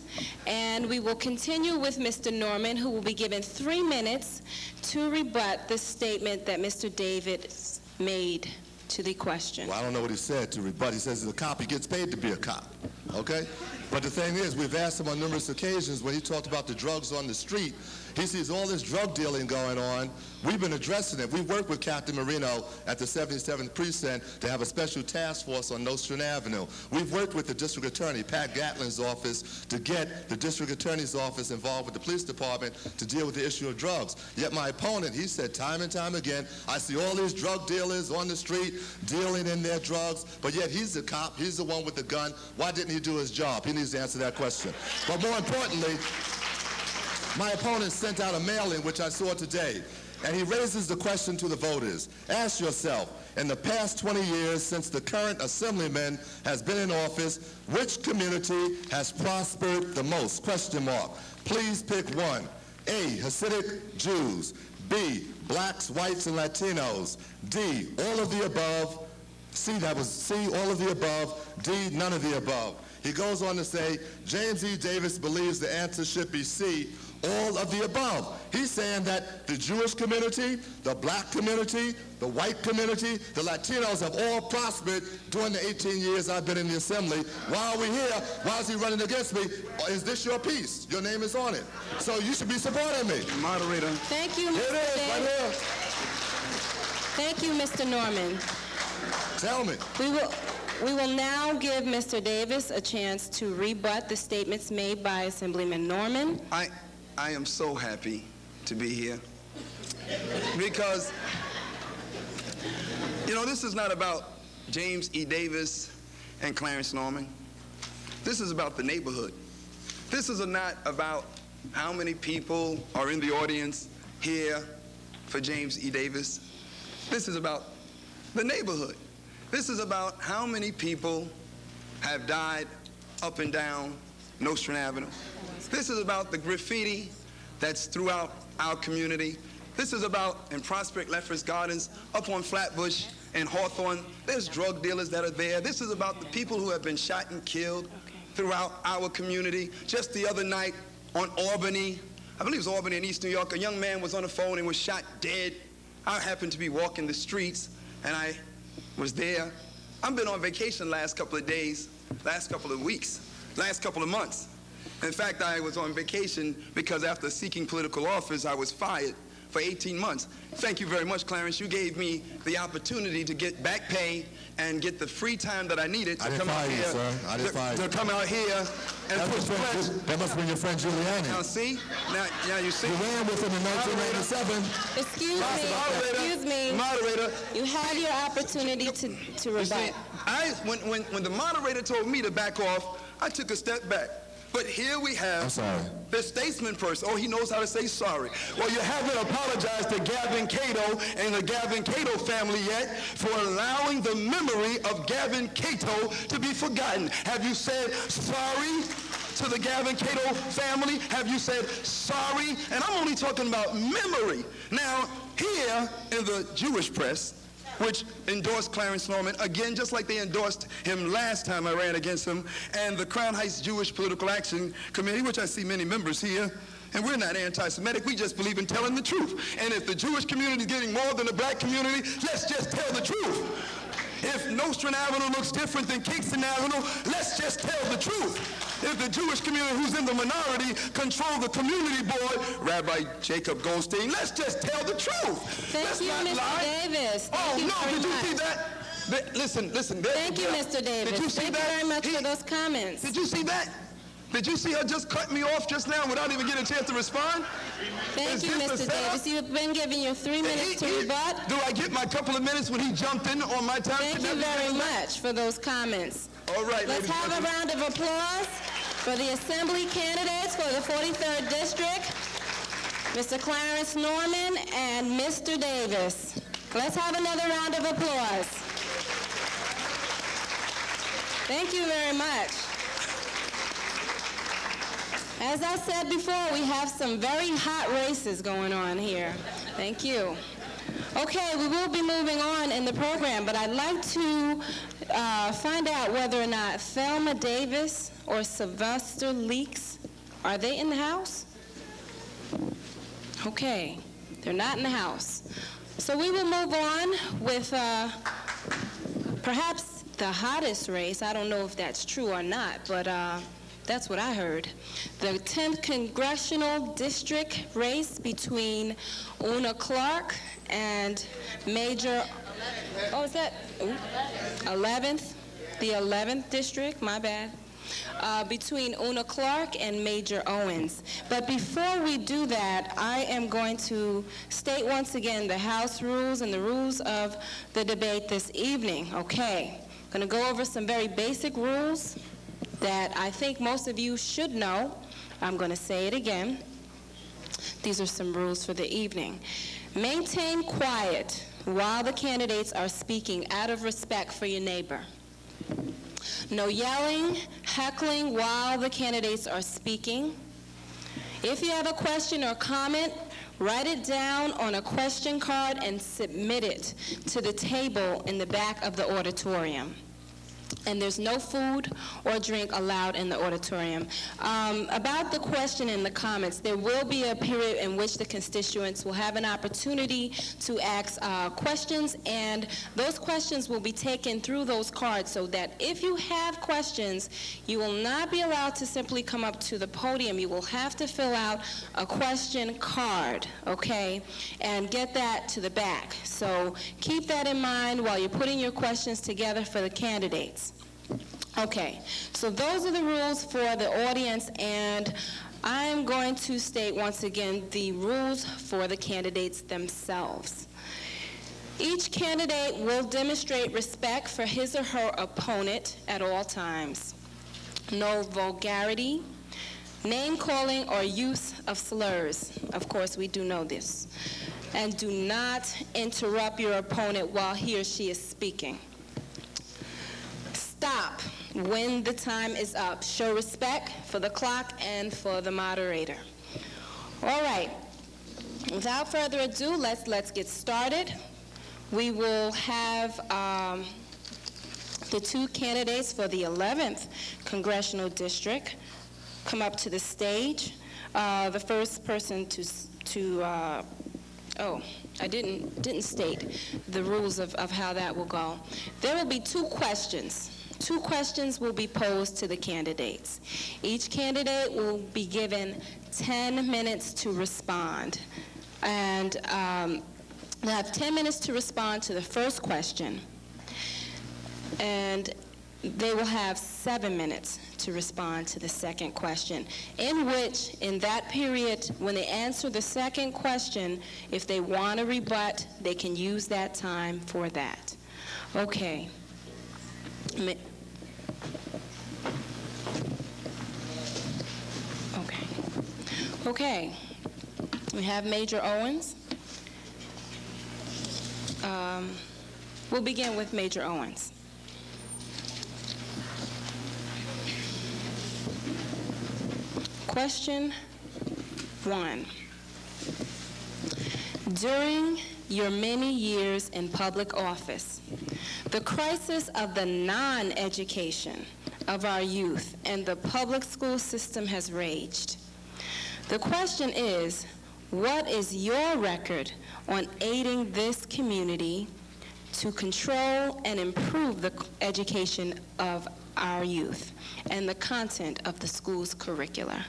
and we will continue with Mr. Norman, who will be given 3 minutes to rebut the statement that Mr. Davis made to the question. Well, I don't know what he said to rebut. He says he's a cop. He gets paid to be a cop, okay? But the thing is, we've asked him on numerous occasions when he talked about the drugs on the street. He sees all this drug dealing going on. We've been addressing it. We worked with Captain Marino at the 77th Precinct to have a special task force on Nostrand Avenue. We've worked with the District Attorney, Pat Gatlin's office, to get the District Attorney's office involved with the police department to deal with the issue of drugs. Yet my opponent, he said time and time again, I see all these drug dealers on the street dealing in their drugs, but yet he's the cop, he's the one with the gun. Why didn't he do his job? He needs to answer that question. But more importantly, my opponent sent out a mailing, which I saw today, and he raises the question to the voters. Ask yourself, in the past 20 years since the current assemblyman has been in office, which community has prospered the most? Question mark. Please pick one. A, Hasidic Jews. B, blacks, whites, and Latinos. D, all of the above. C, that was C, all of the above. D, none of the above. He goes on to say, James E. Davis believes the answer should be C, all of the above. He's saying that the Jewish community, the black community, the white community, the Latinos have all prospered during the 18 years I've been in the Assembly. Why are we here? Why is he running against me? Is this your piece? Your name is on it. So you should be supporting me. Moderator. Thank you, Mr. Here it is, right here. Thank you, Mr. Norman. Tell me. We will now give Mr. Davis a chance to rebut the statements made by Assemblyman Norman. I am so happy to be here because, you know, this is not about James E. Davis and Clarence Norman. This is about the neighborhood. This is not about how many people are in the audience here for James E. Davis. This is about the neighborhood. This is about how many people have died up and down Nostrand Avenue. This is about the graffiti that's throughout our community. This is about in Prospect Lefferts Gardens, up on Flatbush and Hawthorne. There's drug dealers that are there. This is about the people who have been shot and killed throughout our community. Just the other night on Albany, I believe it was Albany in East New York, a young man was on the phone and was shot dead. I happened to be walking the streets and I was there. I've been on vacation last couple of days, last couple of weeks, last couple of months. In fact, I was on vacation because after seeking political office, I was fired for 18 months. Thank you very much, Clarence. You gave me the opportunity to get back pay and get the free time that I needed to come out here. I didn't fire you, sir. To come out here and push press. That must have been your friend Giuliani. Now see? Now you see? You ran with him in 1987. Excuse me. Moderator. You had your opportunity to rebut. When the moderator told me to back off, I took a step back. But here we have the statesman person. Oh, he knows how to say sorry. Well, you haven't apologized to Gavin Cato and the Gavin Cato family yet for allowing the memory of Gavin Cato to be forgotten. Have you said sorry to the Gavin Cato family? Have you said sorry? And I'm only talking about memory. Now, here in the Jewish press, which endorsed Clarence Norman, again, just like they endorsed him last time I ran against him, and the Crown Heights Jewish Political Action Committee, which I see many members here, and we're not anti-Semitic, we just believe in telling the truth. And if the Jewish community is getting more than the black community, let's just tell the truth. If Nostrand Avenue looks different than Kingston Avenue, let's just tell the truth. If the Jewish community who's in the minority control the community board, Rabbi Jacob Goldstein, let's just tell the truth. Thank you, Mr. Davis. Thank you very did you much. see that? Listen. Thank you, Mr. Davis. Did you see Thank that? you very much for those comments. Did you see that? Did you see her just cut me off just now without even getting a chance to respond? Thank you, Mr. Davis. You've been given your 3 minutes to rebut. Do I get my couple of minutes when he jumped in on my time? Thank you very much for those comments. All right, let's have a round of applause for the Assembly candidates for the 43rd District, Mr. Clarence Norman and Mr. Davis. Let's have another round of applause. Thank you very much. As I said before, we have some very hot races going on here. Thank you. Okay, we will be moving on in the program, but I'd like to find out whether or not Thelma Davis or Sylvester Leaks, are they in the house? Okay, they're not in the house. So we will move on with perhaps the hottest race. I don't know if that's true or not, but that's what I heard. The 10th Congressional District race between Una Clark and Major, oh, is that 11th? The 11th District, my bad. Between Una Clark and Major Owens. But before we do that, I am going to state once again the House rules and the rules of the debate this evening. Okay, I'm going to go over some very basic rules that I think most of you should know. I'm going to say it again. These are some rules for the evening. Maintain quiet while the candidates are speaking out of respect for your neighbor. No yelling, heckling while the candidates are speaking. If you have a question or comment, Write it down on a question card and submit it to the table in the back of the auditorium. And there's no food or drink allowed in the auditorium. About the question in the comments, there will be a period in which the constituents will have an opportunity to ask questions, and those questions will be taken through those cards, so that if you have questions, you will not be allowed to simply come up to the podium. You will have to fill out a question card, okay, and get that to the back. So keep that in mind while you're putting your questions together for the candidates. Okay, so those are the rules for the audience, and I'm going to state once again the rules for the candidates themselves. Each candidate will demonstrate respect for his or her opponent at all times. No vulgarity, name-calling, or use of slurs. Of course, we do know this. And do not interrupt your opponent while he or she is speaking. Stop when the time is up. Show respect for the clock and for the moderator. All right. Without further ado, let's get started. We will have the two candidates for the 11th Congressional District come up to the stage. The first person I didn't state the rules of how that will go. There will be two questions. Two questions will be posed to the candidates. Each candidate will be given 10 minutes to respond. And they'll have 10 minutes to respond to the first question. And they will have 7 minutes to respond to the second question, in which, in that period, when they answer the second question, if they want to rebut, they can use that time for that. Okay. Okay. We have Major Owens. We'll begin with Major Owens. Question 1. During your many years in public office, the crisis of the non-education of our youth and the public school system has raged. The question is, what is your record on aiding this community to control and improve the education of our youth and the content of the school's curricula?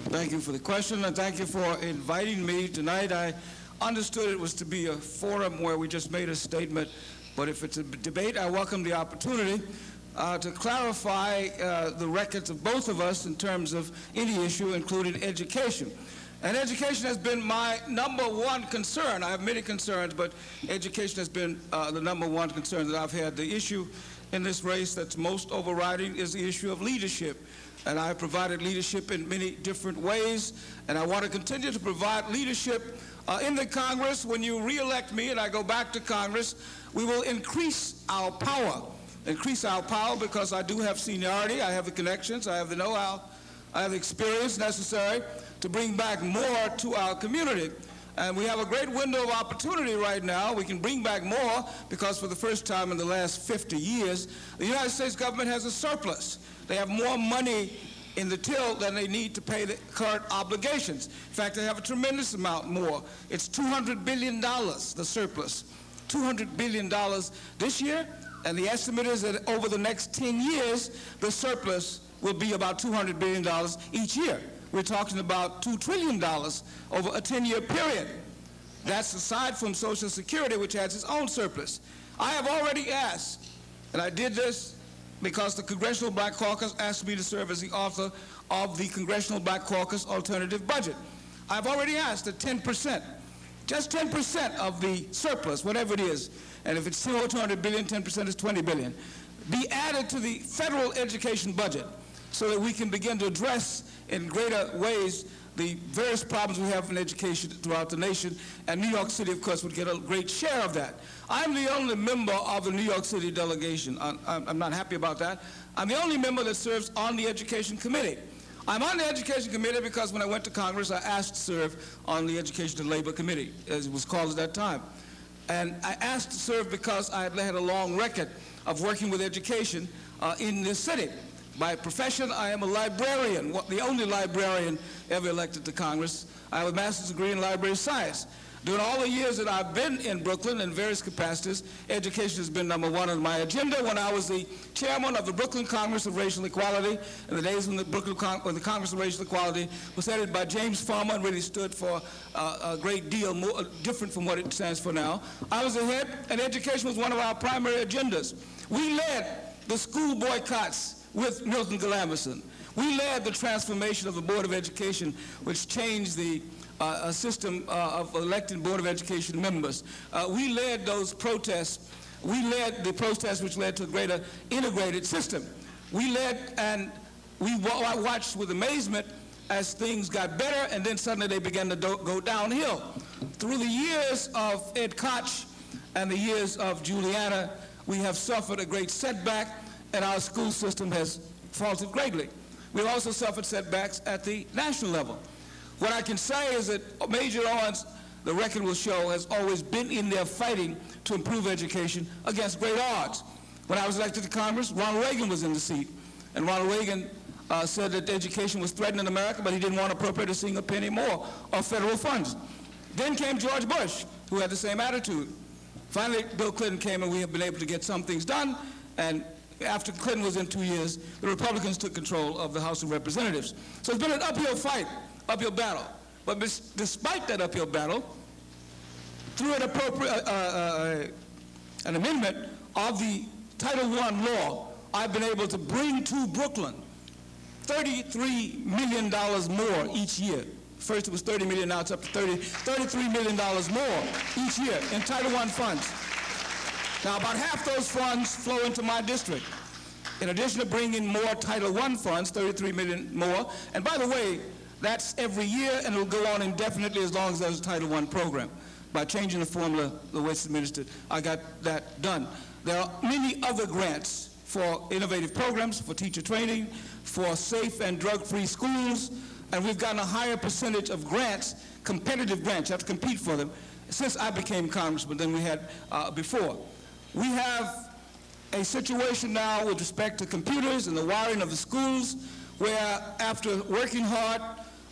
Thank you for the question, and thank you for inviting me tonight. I understood it was to be a forum where we just made a statement, but if it's a debate, I welcome the opportunity to clarify the records of both of us in terms of any issue, including education. And education has been my number one concern. I have many concerns, but education has been the number one concern that I've had. The issue in this race that's most overriding is the issue of leadership. And I have provided leadership in many different ways, and I want to continue to provide leadership in the Congress. When you re-elect me and I go back to Congress, we will increase our power. Increase our power because I do have seniority, I have the connections, I have the know-how, I have the experience necessary to bring back more to our community. And we have a great window of opportunity right now. We can bring back more because for the first time in the last 50 years, the United States government has a surplus. They have more money in the till than they need to pay the current obligations. In fact, they have a tremendous amount more. It's $200 billion, the surplus. $200 billion this year, and the estimate is that over the next 10 years, the surplus will be about $200 billion each year. We're talking about $2 trillion over a 10-year period. That's aside from Social Security, which has its own surplus. I have already asked, and I did this because the Congressional Black Caucus asked me to serve as the author of the Congressional Black Caucus Alternative Budget. I've already asked that 10%, just 10% of the surplus, whatever it is, and if it's still $200 billion, 10% is $20 billion, be added to the federal education budget so that we can begin to address in greater ways the various problems we have in education throughout the nation, and New York City, of course, would get a great share of that. I'm the only member of the New York City delegation. I'm not happy about that. I'm the only member that serves on the Education Committee. I'm on the Education Committee because when I went to Congress, I asked to serve on the Education and Labor Committee, as it was called at that time. And I asked to serve because I had a long record of working with education in this city. By profession, I am a librarian, the only librarian ever elected to Congress. I have a master's degree in library science. During all the years that I've been in Brooklyn in various capacities, education has been #1 on my agenda. When I was the chairman of the Brooklyn Congress of Racial Equality, in the days when the when the Congress of Racial Equality was headed by James Farmer and really stood for a great deal more different from what it stands for now, I was the head, and education was one of our primary agendas. We led the school boycotts with Milton Galamberson. We led the transformation of the Board of Education, which changed the a system of elected Board of Education members. We led those protests. We led the protests which led to a greater integrated system. We led and we watched with amazement as things got better, and then suddenly they began to go downhill. Through the years of Ed Koch and the years of Juliana, we have suffered a great setback, and our school system has faltered greatly. We've also suffered setbacks at the national level. What I can say is that Major Owens, the record will show, has always been in there fighting to improve education against great odds. When I was elected to Congress, Ronald Reagan was in the seat, and Ronald Reagan said that education was threatened in America, but he didn't want to appropriate a single penny more of federal funds. Then came George Bush, who had the same attitude. Finally, Bill Clinton came, and we have been able to get some things done, and after Clinton was in 2 years, the Republicans took control of the House of Representatives. So it's been an uphill fight, uphill battle. But despite that uphill battle, through an an amendment of the Title I law, I've been able to bring to Brooklyn $33 million more each year. First it was $30 million, now it's up to $33 million more each year in Title I funds. Now, about half those funds flow into my district. In addition to bringing more Title I funds, $33 million more, and by the way, that's every year, and it'll go on indefinitely as long as there's a Title I program. By changing the formula, the way it's administered, I got that done. There are many other grants for innovative programs, for teacher training, for safe and drug-free schools, and we've gotten a higher percentage of grants, competitive grants, you have to compete for them, since I became congressman than we had before. We have a situation now with respect to computers and the wiring of the schools, where after working hard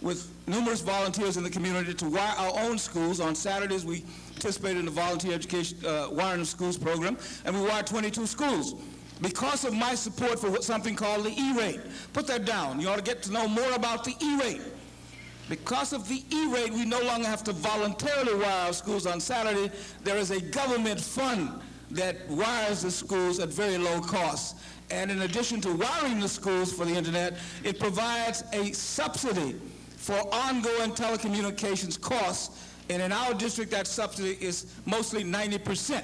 with numerous volunteers in the community to wire our own schools, on Saturdays we participated in the volunteer education wiring of schools program, and we wired 22 schools. Because of my support for something called the E-rate. Put that down. You ought to get to know more about the E-rate. Because of the E-rate, we no longer have to voluntarily wire our schools on Saturday. There is a government fund that wires the schools at very low cost. And in addition to wiring the schools for the internet, it provides a subsidy for ongoing telecommunications costs. And in our district, that subsidy is mostly 90%,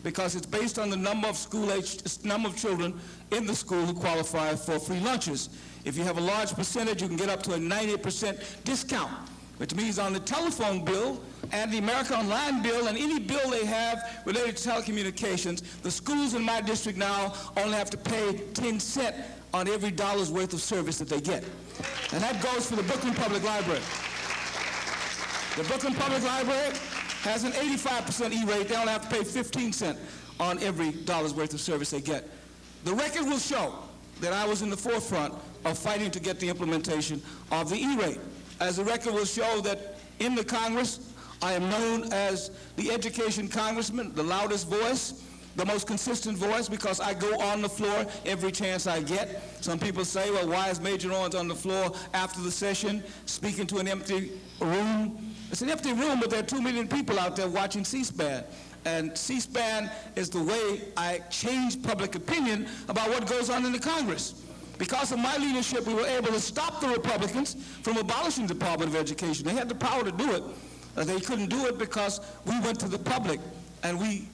because it's based on the number of number of children in the school who qualify for free lunches. If you have a large percentage, you can get up to a 90% discount, which means on the telephone bill and the America Online bill and any bill they have related to telecommunications, the schools in my district now only have to pay 10 cents on every dollar's worth of service that they get. And that goes for the Brooklyn Public Library. The Brooklyn Public Library has an 85% E-rate. They only have to pay 15 cents on every dollar's worth of service they get. The record will show that I was in the forefront of fighting to get the implementation of the E-rate. As the record will show that in the Congress, I am known as the education congressman, the loudest voice, the most consistent voice, because I go on the floor every chance I get. Some people say, well, why is Major Owens on the floor after the session speaking to an empty room? It's an empty room, but there are 2 million people out there watching C-SPAN. And C-SPAN is the way I change public opinion about what goes on in the Congress. Because of my leadership, we were able to stop the Republicans from abolishing the Department of Education. They had the power to do it. They couldn't do it because we went to the public and we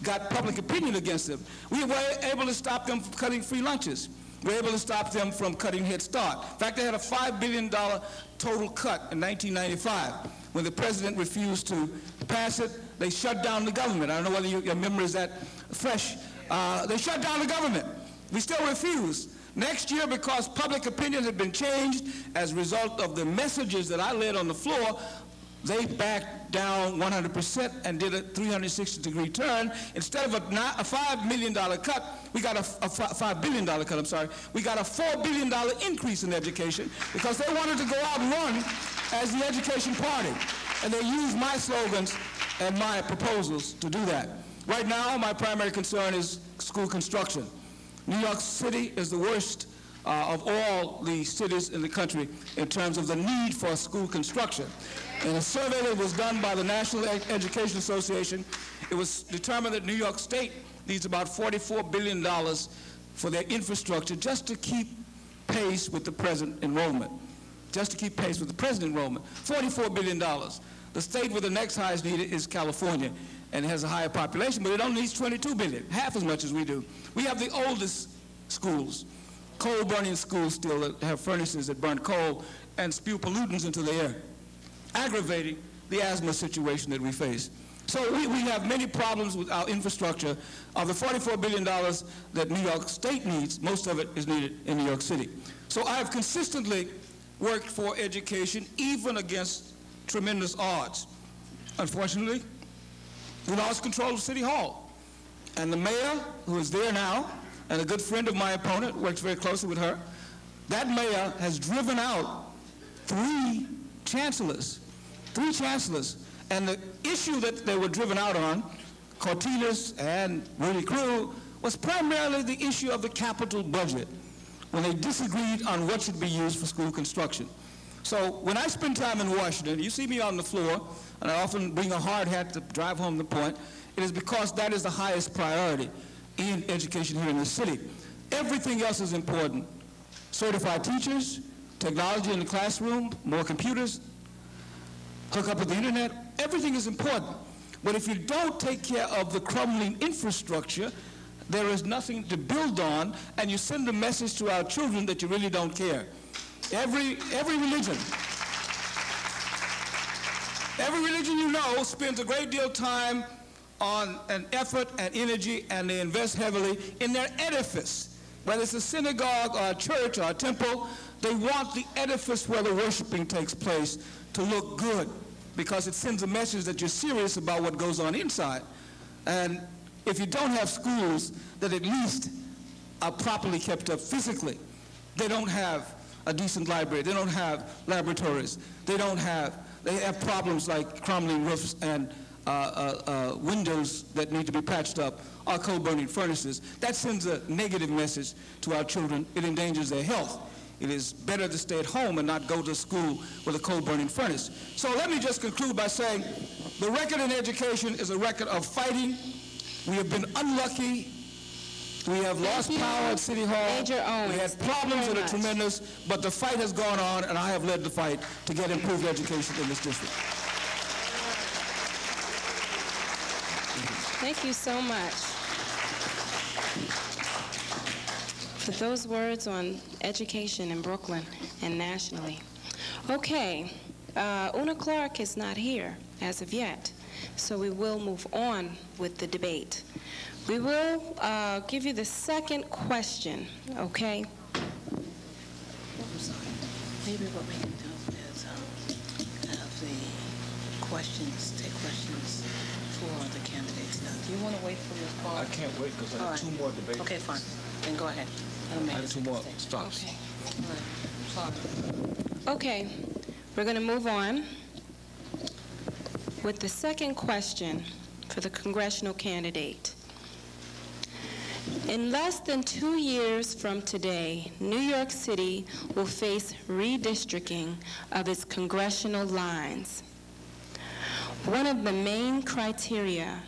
got public opinion against them. We were able to stop them from cutting free lunches. We were able to stop them from cutting Head Start. In fact, they had a $5 billion total cut in 1995. When the president refused to pass it, they shut down the government. I don't know whether your memory is that fresh. They shut down the government. We still refused. Next year, because public opinion had been changed as a result of the messages that I led on the floor, they backed down 100% and did a 360-degree turn. Instead of a $5 million cut, we got a $5 billion cut, I'm sorry. We got a $4 billion increase in education because they wanted to go out and run as the education party. And they used my slogans and my proposals to do that. Right now, my primary concern is school construction. New York City is the worst of all the cities in the country in terms of the need for school construction. In a survey that was done by the National Education Association, it was determined that New York State needs about $44 billion for their infrastructure just to keep pace with the present enrollment. Just to keep pace with the present enrollment. $44 billion. The state with the next highest need is California, and it has a higher population, but it only needs $22 billion, half as much as we do. We have the oldest schools, coal-burning schools still that have furnaces that burn coal and spew pollutants into the air, aggravating the asthma situation that we face. So we have many problems with our infrastructure. Of the $44 billion that New York State needs, most of it is needed in New York City. So I have consistently worked for education, even against tremendous odds. Unfortunately, we lost control of City Hall. And the mayor, who is there now, and a good friend of my opponent, works very closely with her, that mayor has driven out three chancellors. And the issue that they were driven out on, Cortinas and Rudy Crew, was primarily the issue of the capital budget, when they disagreed on what should be used for school construction. So when I spend time in Washington, you see me on the floor, and I often bring a hard hat to drive home the point, it is because that is the highest priority in education here in the city. Everything else is important. Certified teachers, technology in the classroom, more computers, hook up with the internet, everything is important. But if you don't take care of the crumbling infrastructure, there is nothing to build on, and you send a message to our children that you really don't care. Every religion you know spends a great deal of time on an effort and energy, and they invest heavily in their edifice. Whether it's a synagogue or a church or a temple, they want the edifice where the worshiping takes place to look good, because it sends a message that you're serious about what goes on inside. And if you don't have schools that at least are properly kept up physically, they don't have a decent library, they don't have laboratories, they have problems like crumbling roofs and windows that need to be patched up, or coal-burning furnaces. That sends a negative message to our children. It endangers their health. It is better to stay at home and not go to school with a coal-burning furnace. So let me just conclude by saying the record in education is a record of fighting. We have been unlucky. We have lost power at City Hall. Major Owens. We had problems that are tremendous, but the fight has gone on, and I have led the fight to get improved education in this district. Thank you so much for those words on education in Brooklyn and nationally. Okay, Una Clark is not here as of yet, so we will move on with the debate. We will give you the second question, okay? I'm sorry. Maybe what we can do is have the questions, take questions for the candidates now. Do you want to wait for your call? I can't wait because I have two more debates. Okay, fine. Then go ahead. I have two more stops. Okay. All right. Sorry. Okay, we're going to move on with the second question for the congressional candidate. In less than 2 years from today, New York City will face redistricting of its congressional lines. One of the main criteria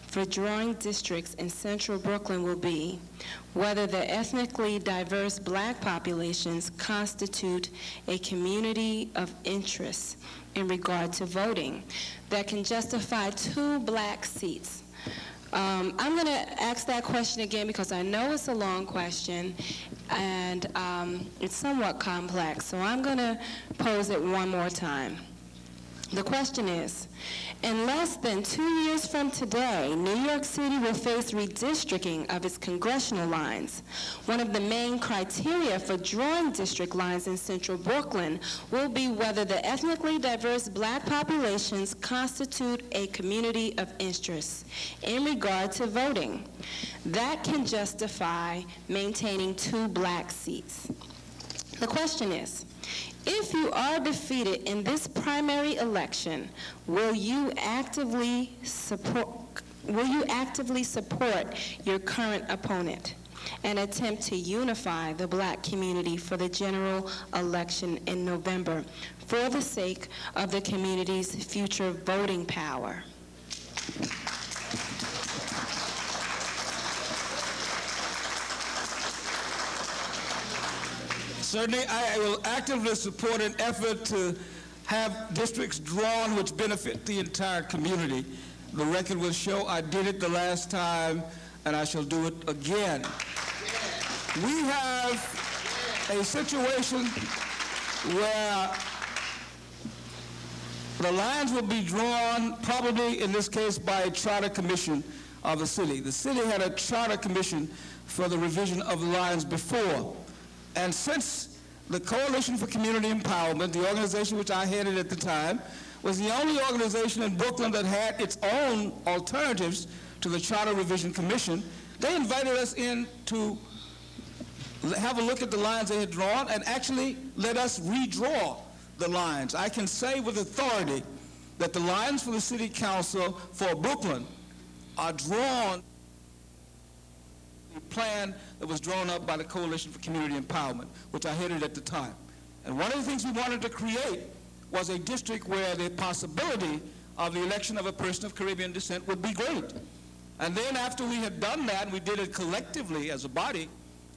for drawing districts in central Brooklyn will be whether the ethnically diverse black populations constitute a community of interest in regard to voting that can justify 2 black seats. I'm going to ask that question again because I know it's a long question and it's somewhat complex, so I'm going to pose it one more time. The question is, in less than 2 years from today, New York City will face redistricting of its congressional lines. One of the main criteria for drawing district lines in central Brooklyn will be whether the ethnically diverse black populations constitute a community of interest in regard to voting. That can justify maintaining 2 black seats. The question is, if you are defeated in this primary election, will you actively support your current opponent and attempt to unify the black community for the general election in November for the sake of the community's future voting power? Certainly, I will actively support an effort to have districts drawn which benefit the entire community. The record will show I did it the last time, and I shall do it again. We have a situation where the lines will be drawn probably in this case by a charter commission of the city. The city had a charter commission for the revision of the lines before. And since the Coalition for Community Empowerment, the organization which I headed at the time, was the only organization in Brooklyn that had its own alternatives to the Charter Revision Commission, they invited us in to have a look at the lines they had drawn and actually let us redraw the lines. I can say with authority that the lines for the City Council for Brooklyn are drawn the plan that was drawn up by the Coalition for Community Empowerment, which I headed at the time. And one of the things we wanted to create was a district where the possibility of the election of a person of Caribbean descent would be great. And then after we had done that, we did it collectively as a body,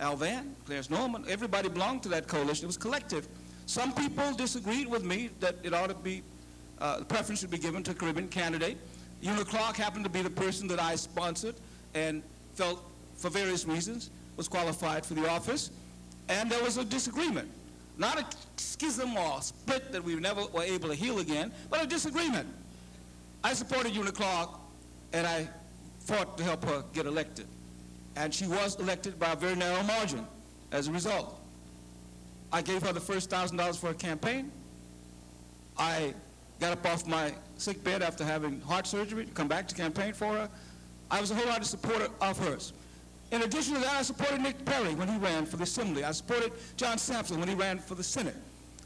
Al Van, Clarence Norman, everybody belonged to that coalition. It was collective. Some people disagreed with me that it ought to be, the preference should be given to a Caribbean candidate. Una Clark happened to be the person that I sponsored and felt, for various reasons, was qualified for the office. And there was a disagreement. Not a schism or split that we never were able to heal again, but a disagreement. I supported Una Clark, and I fought to help her get elected. And she was elected by a very narrow margin as a result. I gave her the first $1,000 for her campaign. I got up off my sick bed after having heart surgery to come back to campaign for her. I was a wholehearted supporter of hers. In addition to that, I supported Nick Perry when he ran for the Assembly. I supported John Sampson when he ran for the Senate.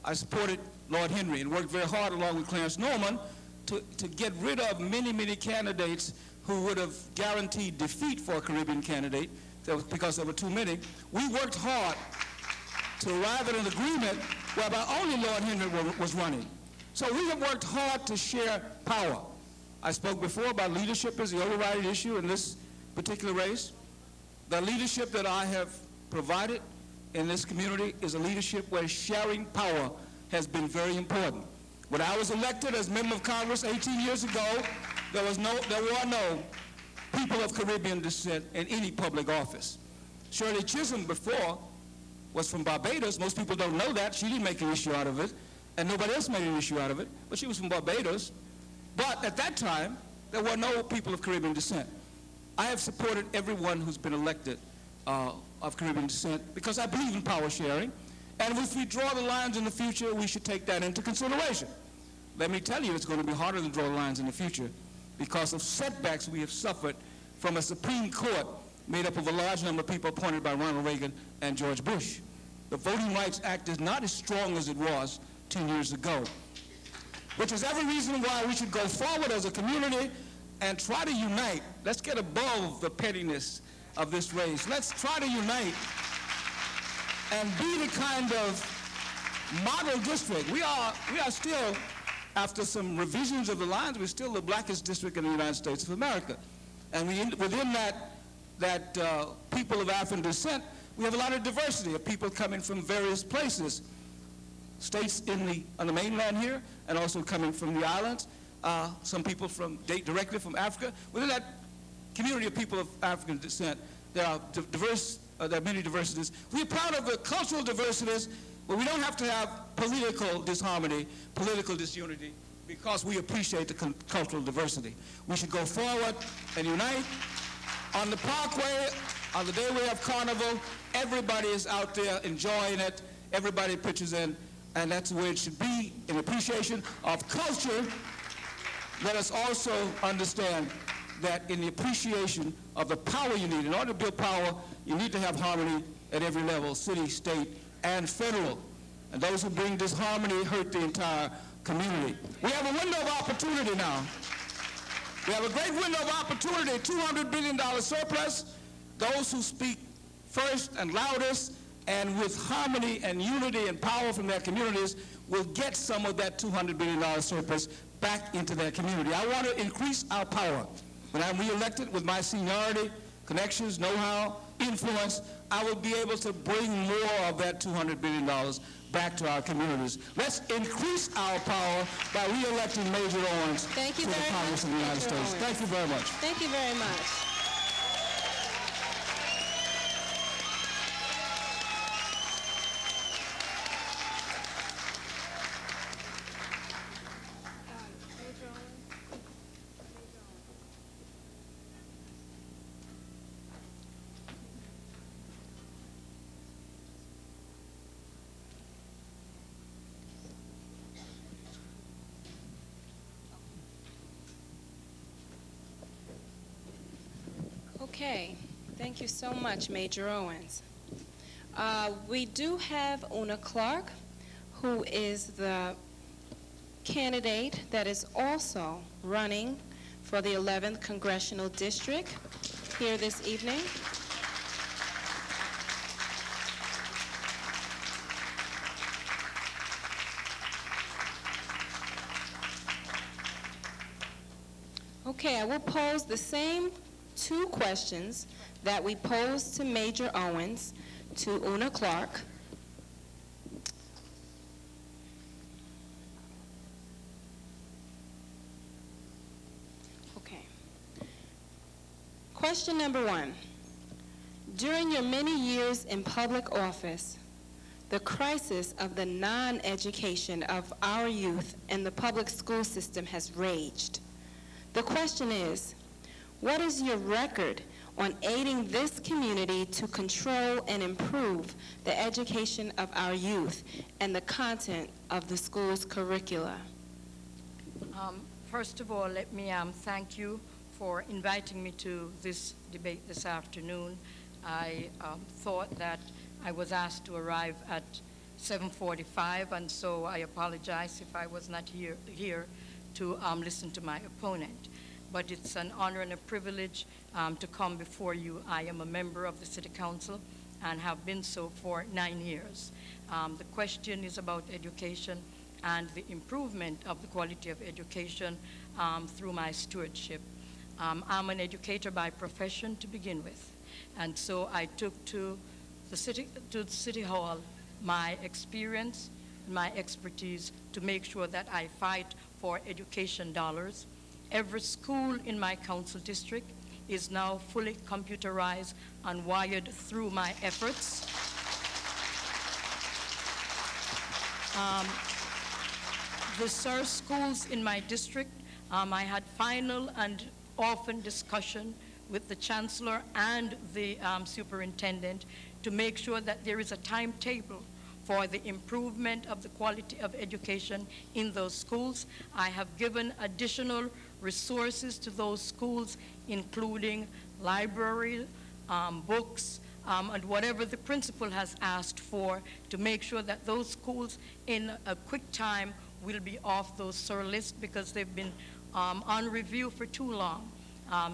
I supported Lord Henry and worked very hard along with Clarence Norman to get rid of many, many candidates who would have guaranteed defeat for a Caribbean candidate because there were too many. We worked hard to arrive at an agreement whereby only Lord Henry was running. So we have worked hard to share power. I spoke before about leadership as the overriding issue in this particular race. The leadership that I have provided in this community is a leadership where sharing power has been very important. When I was elected as member of Congress 18 years ago, there were no people of Caribbean descent in any public office. Shirley Chisholm before was from Barbados. Most people don't know that. She didn't make an issue out of it, and nobody else made an issue out of it, but she was from Barbados. But at that time, there were no people of Caribbean descent. I have supported everyone who's been elected of Caribbean descent because I believe in power sharing. And if we draw the lines in the future, we should take that into consideration. Let me tell you, it's going to be harder to draw lines in the future because of setbacks we have suffered from a Supreme Court made up of a large number of people appointed by Ronald Reagan and George Bush. The Voting Rights Act is not as strong as it was 10 years ago, which is every reason why we should go forward as a community and try to unite. Let's get above the pettiness of this race. Let's try to unite and be the kind of model district. We are still, after some revisions of the lines, we're still the blackest district in the United States of America. And within that people of African descent, we have a lot of diversity of people coming from various places. States on the mainland here, and also coming from the islands. Some people directly from Africa. Within that community of people of African descent, there are many diversities. We're proud of the cultural diversities, but we don't have to have political disharmony, political disunity, because we appreciate the cultural diversity. We should go forward and unite. On the Parkway, on the day we have Carnival, everybody is out there enjoying it. Everybody pitches in, and that's where it should be, in appreciation of culture. Let us also understand that in the appreciation of the power you need. In order to build power, you need to have harmony at every level, city, state, and federal. And those who bring disharmony hurt the entire community. We have a window of opportunity now. We have a great window of opportunity, $200 billion surplus. Those who speak first and loudest and with harmony and unity and power from their communities will get some of that $200 billion surplus back into their community. I want to increase our power. When I'm reelected with my seniority, connections, know-how, influence, I will be able to bring more of that $200 billion back to our communities. Let's increase our power by re-electing Major Owens to the Congress of the United States. Thank you very much. Thank you very much. Okay, thank you so much, Major Owens. We do have Una Clark, who is the candidate that is also running for the 11th Congressional District here this evening. Okay, I will pose the same two questions that we posed to Major Owens to Una Clark. Okay. Question number one. During your many years in public office, the crisis of the non-education of our youth in the public school system has raged. The question is, what is your record on aiding this community to control and improve the education of our youth and the content of the school's curricula? First of all, let me thank you for inviting me to this debate this afternoon. I thought that I was asked to arrive at 7:45, and so I apologize if I was not here to listen to my opponent. But it's an honor and a privilege to come before you. I am a member of the City Council and have been so for 9 years. The question is about education and the improvement of the quality of education through my stewardship. I'm an educator by profession to begin with, and so I took to the City Hall my experience, my expertise to make sure that I fight for education dollars. Every school in my council district is now fully computerized and wired through my efforts. The SIR schools in my district, I had final and often discussion with the chancellor and the superintendent to make sure that there is a timetable for the improvement of the quality of education in those schools. I have given additional resources to those schools, including library, books, and whatever the principal has asked for to make sure that those schools in a quick time will be off those SIR lists because they've been on review for too long.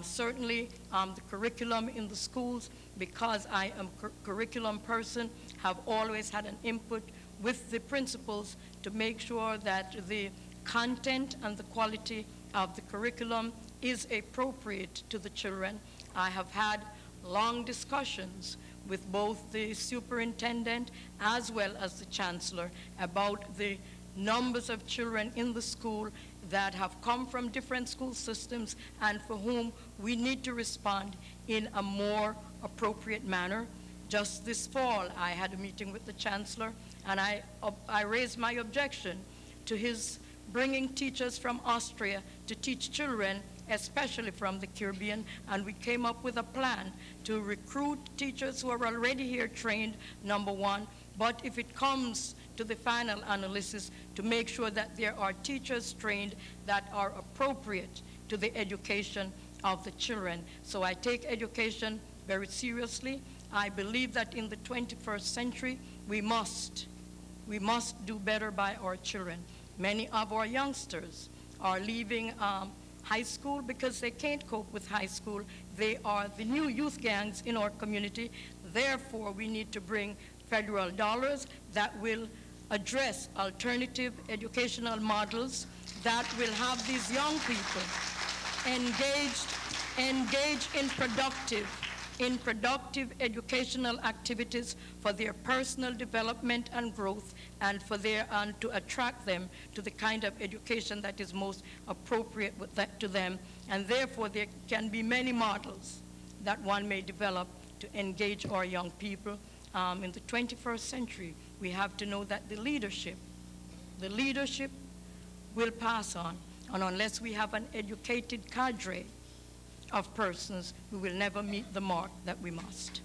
Certainly, the curriculum in the schools, because I am a curriculum person, have always had an input with the principals to make sure that the content and the quality of the curriculum is appropriate to the children. I have had long discussions with both the superintendent as well as the chancellor about the numbers of children in the school that have come from different school systems and for whom we need to respond in a more appropriate manner. Just this fall, I had a meeting with the chancellor, and I raised my objection to his bringing teachers from Austria to teach children, especially from the Caribbean, and we came up with a plan to recruit teachers who are already here trained, number one, but if it comes to the final analysis, to make sure that there are teachers trained that are appropriate to the education of the children. So I take education very seriously. I believe that in the 21st century, we must do better by our children. Many of our youngsters are leaving high school because they can't cope with high school. They are the new youth gangs in our community. Therefore, we need to bring federal dollars that will address alternative educational models that will have these young people engaged in productive educational activities for their personal development and growth, and to attract them to the kind of education that is most appropriate to them. And therefore, there can be many models that one may develop to engage our young people. In the 21st century, we have to know that the leadership will pass on, and unless we have an educated cadre of persons, we will never meet the mark that we must.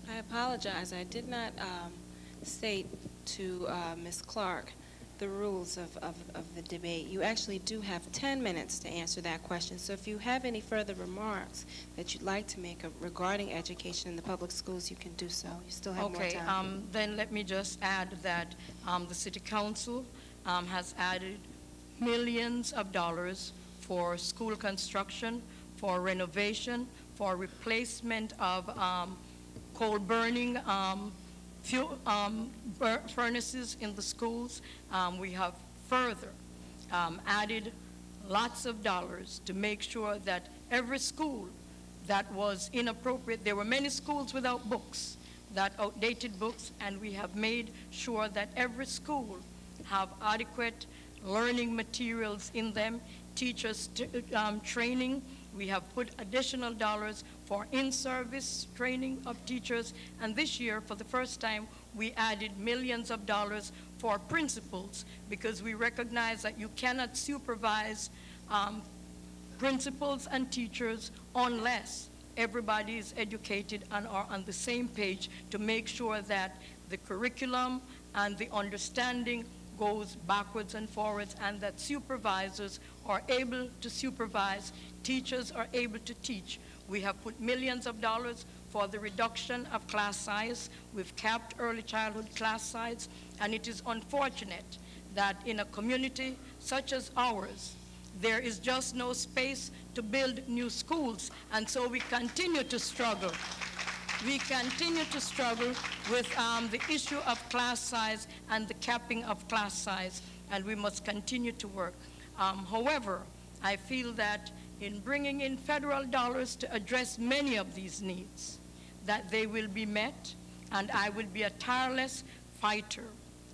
I apologize. I did not state to Ms. Clark the rules of the debate. You actually do have 10 minutes to answer that question. So if you have any further remarks that you'd like to make regarding education in the public schools, you can do so. You still have more time. Okay, then let me just add that the City Council has added millions of dollars for school construction, for renovation, for replacement of coal burning fuel furnaces in the schools. We have further added lots of dollars to make sure that every school that was inappropriate, there were many schools without books, that outdated books, and we have made sure that every school have adequate learning materials in them, teachers training. We have put additional dollars for in-service training of teachers, and this year, for the first time, we added millions of dollars for principals, because we recognize that you cannot supervise principals and teachers unless everybody is educated and are on the same page to make sure that the curriculum and the understanding goes backwards and forwards, and that supervisors are able to supervise, teachers are able to teach. We have put millions of dollars for the reduction of class size. We've capped early childhood class size, and it is unfortunate that in a community such as ours, there is just no space to build new schools, and so we continue to struggle. We continue to struggle with the issue of class size and the capping of class size, and we must continue to work. However, I feel that in bringing in federal dollars to address many of these needs, that they will be met, and I will be a tireless fighter.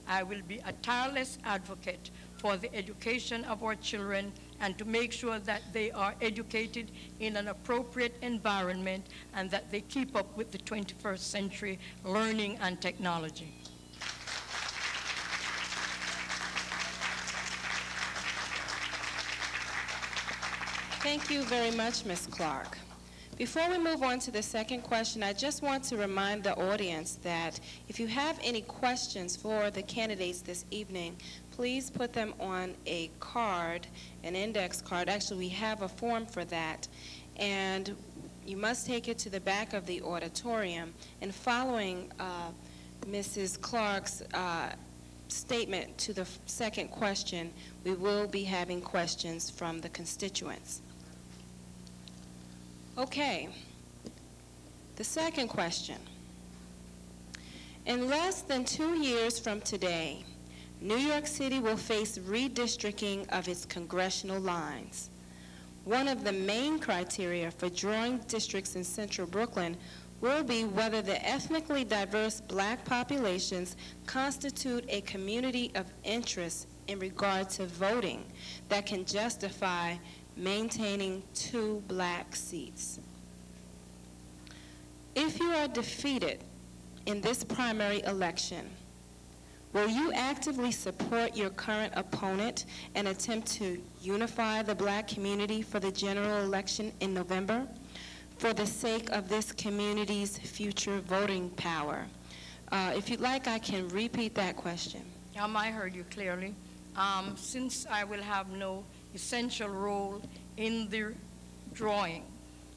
I will be a tireless advocate for the education of our children, and to make sure that they are educated in an appropriate environment and that they keep up with the 21st century learning and technology. Thank you very much, Ms. Clark. Before we move on to the second question, I just want to remind the audience that if you have any questions for the candidates this evening, please put them on a card, an index card. Actually, we have a form for that, and you must take it to the back of the auditorium. And following Mrs. Clark's statement to the second question, we will be having questions from the constituents. Okay, the second question. In less than 2 years from today, New York City will face redistricting of its congressional lines. One of the main criteria for drawing districts in central Brooklyn will be whether the ethnically diverse black populations constitute a community of interest in regard to voting that can justify maintaining 2 black seats. If you are defeated in this primary election, will you actively support your current opponent and attempt to unify the Black community for the general election in November for the sake of this community's future voting power? If you'd like, I can repeat that question. I heard you clearly. Since I will have no essential role in the drawing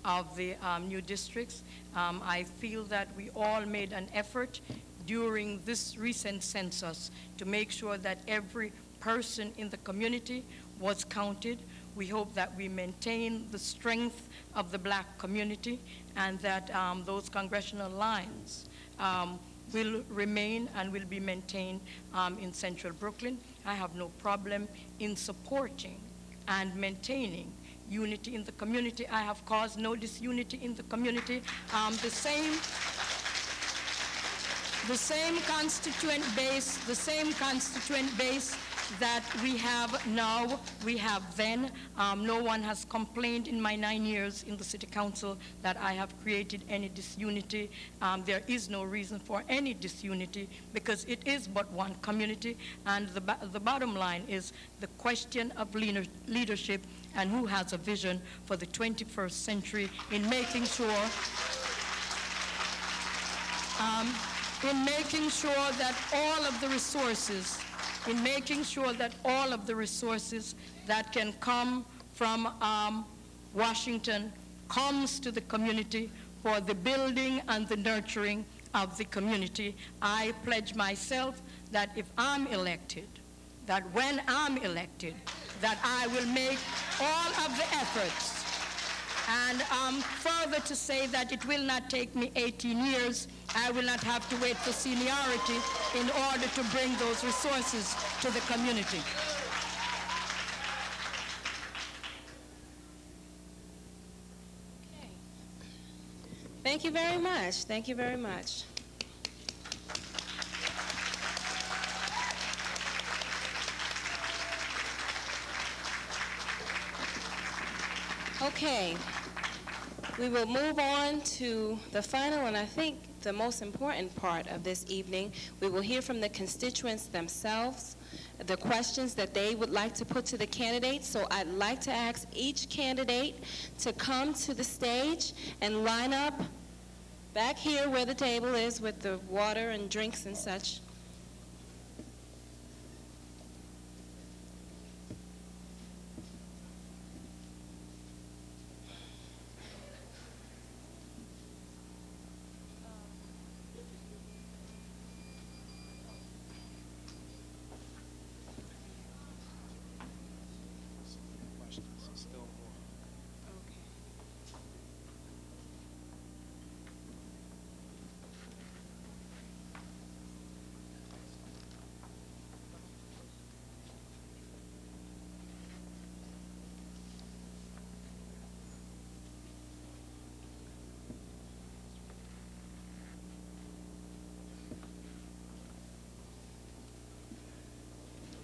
of the new districts, I feel that we all made an effort during this recent census to make sure that every person in the community was counted. We hope that we maintain the strength of the Black community and that those congressional lines will remain and will be maintained in Central Brooklyn. I have no problem in supporting and maintaining unity in the community. I have caused no disunity in the community. The same constituent base that we have now, we have then. No one has complained in my 9 years in the City Council that I have created any disunity. There is no reason for any disunity because it is but one community, and the bottom line is the question of leadership and who has a vision for the 21st century in making sure that all of the resources that can come from Washington comes to the community for the building and the nurturing of the community. I pledge myself that if I'm elected, that when I'm elected, that I will make all of the efforts. And further to say that it will not take me 18 years, I will not have to wait for seniority in order to bring those resources to the community. Okay. Thank you very much. Thank you very much. Okay, we will move on to the final and I think the most important part of this evening. We will hear from the constituents themselves, the questions that they would like to put to the candidates. So I'd like to ask each candidate to come to the stage and line up back here where the table is with the water and drinks and such.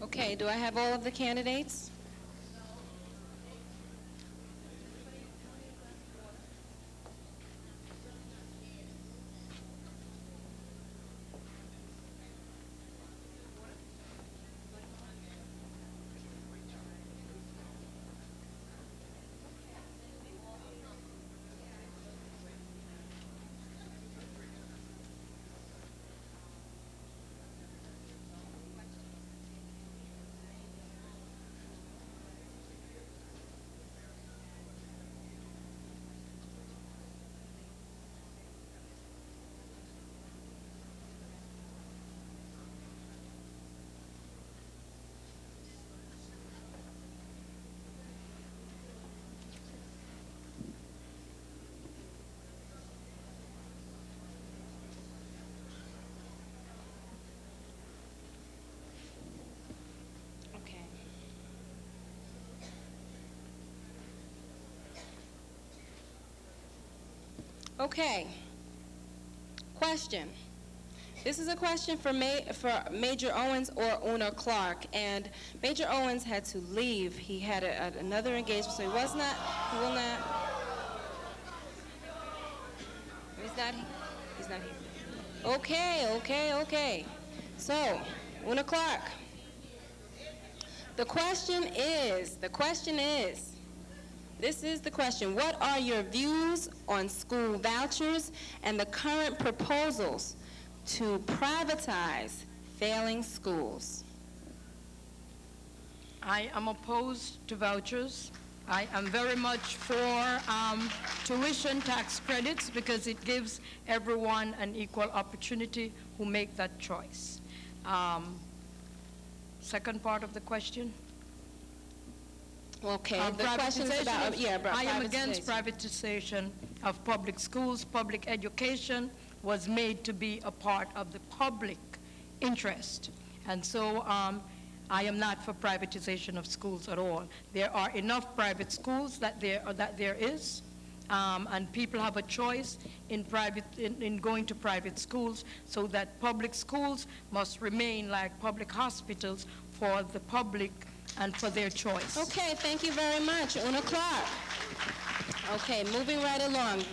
Okay, do I have all of the candidates? Okay. Question. This is a question for Major Owens or Una Clark, and Major Owens had to leave. He had another engagement, so he will not. Is He's not here. Okay. So, Una Clark. The question is, this is the question: what are your views on school vouchers and the current proposals to privatize failing schools? I am opposed to vouchers. I am very much for tuition tax credits because it gives everyone an equal opportunity who make that choice. Second part of the question? Okay, the question is about, I am against privatization of public schools. Public education was made to be a part of the public interest. And so I am not for privatization of schools at all. There are enough private schools that there is, and people have a choice in going to private schools, so that public schools must remain like public hospitals for the public and for their choice. Okay, thank you very much, Una Clark. Okay, moving right along.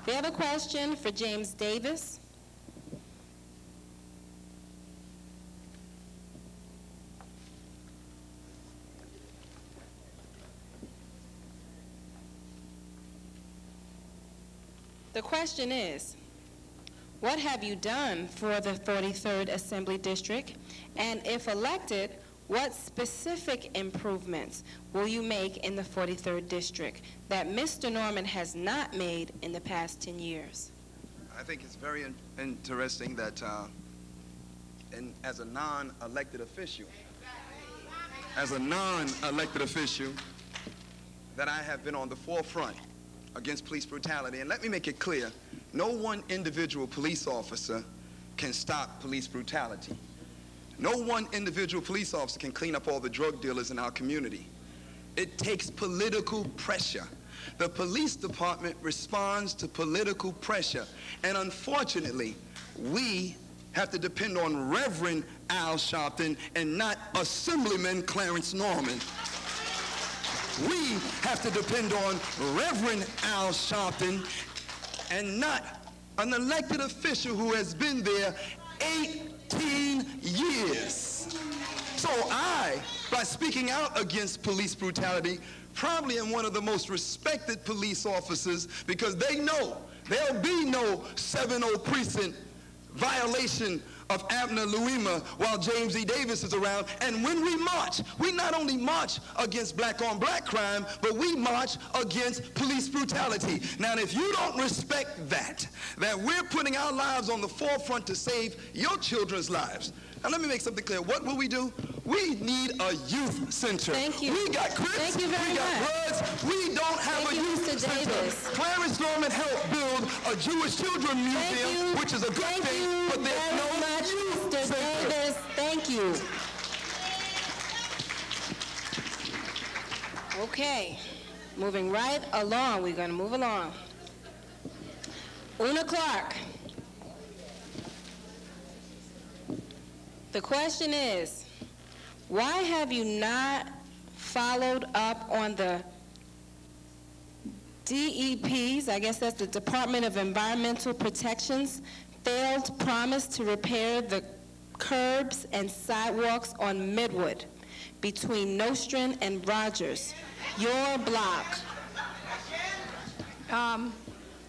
We have a question for James Davis. The question is, what have you done for the 43rd Assembly District? And if elected, what specific improvements will you make in the 43rd District that Mr. Norman has not made in the past 10 years? I think it's very interesting that as a non-elected official, that I have been on the forefront against police brutality. And let me make it clear, no one individual police officer can stop police brutality. No one individual police officer can clean up all the drug dealers in our community. It takes political pressure. The police department responds to political pressure. And unfortunately, we have to depend on Reverend Al Sharpton and not Assemblyman Clarence Norman. We have to depend on Reverend Al Sharpton and not an elected official who has been there 18 years. So I, by speaking out against police brutality, probably am one of the most respected police officers, because they know there'll be no 7-0 precinct violation of Abner Louima while James E. Davis is around. And when we march, we not only march against black-on-black crime, but we march against police brutality. Now, if you don't respect that we're putting our lives on the forefront to save your children's lives. Now, let me make something clear. What will we do? We need a youth center. Thank you. We got Crips, Thank you very we got much. Bloods, we don't have a youth center. Clarence Norman helped build a Jewish Children Museum, which is a good thing, but there's no youth Mr. center. Davis, thank you. Okay, moving right along. We're going to move along. Una Clark. The question is, why have you not followed up on the DEP's, I guess that's the Department of Environmental Protection's, failed promise to repair the curbs and sidewalks on Midwood between Nostrand and Rogers, your block?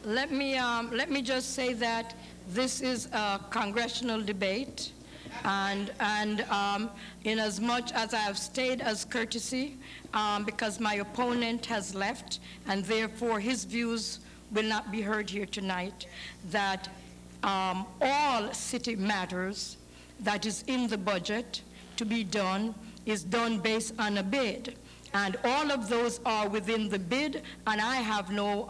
Let me just say that this is a congressional debate, and in as much as I have stayed as courtesy, because my opponent has left, and therefore his views will not be heard here tonight, that all city matters that is in the budget to be done is done based on a bid. And all of those are within the bid, and I have no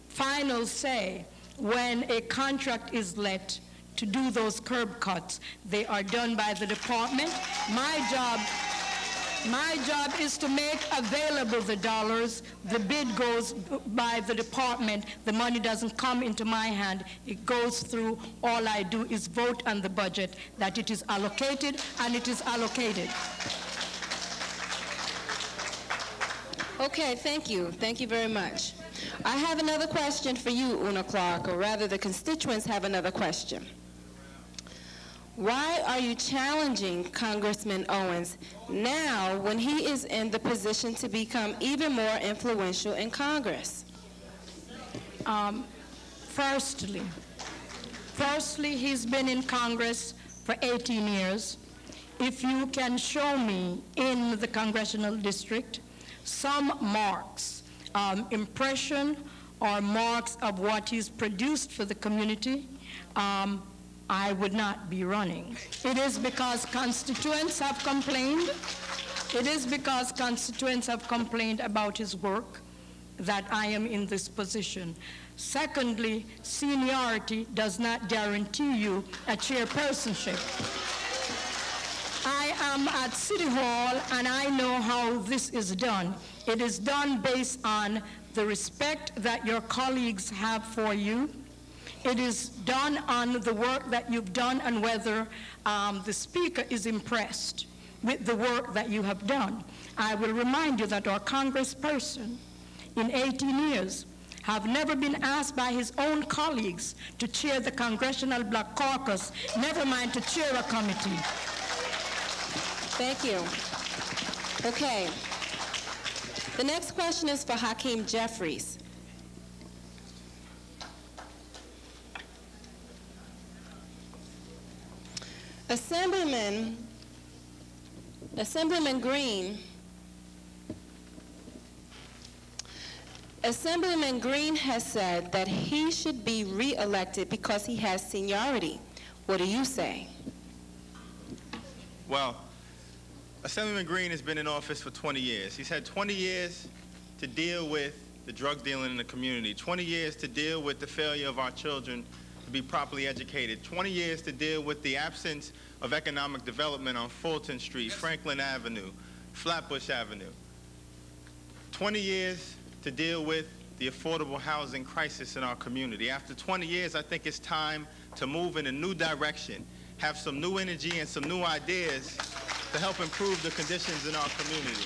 final say when a contract is let to do those curb cuts. They are done by the department. My job is to make available the dollars. The bid goes by the department. The money doesn't come into my hand. It goes through. All I do is vote on the budget, that it is allocated, and it is allocated. Okay, thank you. Thank you very much. I have another question for you, Una Clark, or rather the constituents have another question. Why are you challenging Congressman Owens now when he is in the position to become even more influential in Congress? Firstly, he's been in Congress for 18 years. If you can show me in the congressional district some marks, impression or marks of what he's produced for the community, I would not be running. It is because constituents have complained. It is because constituents have complained about his work that I am in this position. Secondly, seniority does not guarantee you a chairpersonship. I am at City Hall and I know how this is done. It is done based on the respect that your colleagues have for you. It is done on the work that you've done and whether the speaker is impressed with the work that you have done. I will remind you that our congressperson in 18 years have never been asked by his own colleagues to chair the Congressional Black Caucus, never mind to chair a committee. Thank you. Okay. The next question is for Hakeem Jeffries. Assemblyman Green has said that he should be re-elected because he has seniority. What do you say? Well, Assemblyman Green has been in office for 20 years. He's had 20 years to deal with the drug dealing in the community, 20 years to deal with the failure of our children to be properly educated, 20 years to deal with the absence of economic development on Fulton Street, Franklin Avenue, Flatbush Avenue, 20 years to deal with the affordable housing crisis in our community. After 20 years, I think it's time to move in a new direction, have some new energy and some new ideas to help improve the conditions in our community.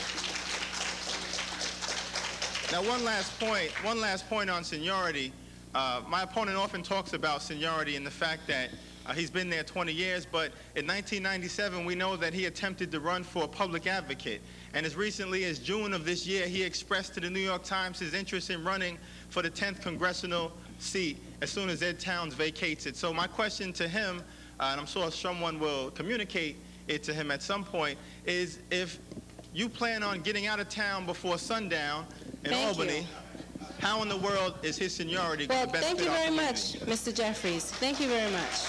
Now, one last point on seniority. My opponent often talks about seniority and the fact that he's been there 20 years, but in 1997, we know that he attempted to run for a public advocate. And as recently as June of this year, he expressed to the New York Times his interest in running for the 10th congressional seat as soon as Ed Towns vacates it. So my question to him, and I'm sure someone will communicate it to him at some point, is if you plan on getting out of town before sundown in Albany, how in the world is his seniority going to benefit our community? Thank you very much, Mr. Jeffries. Thank you very much.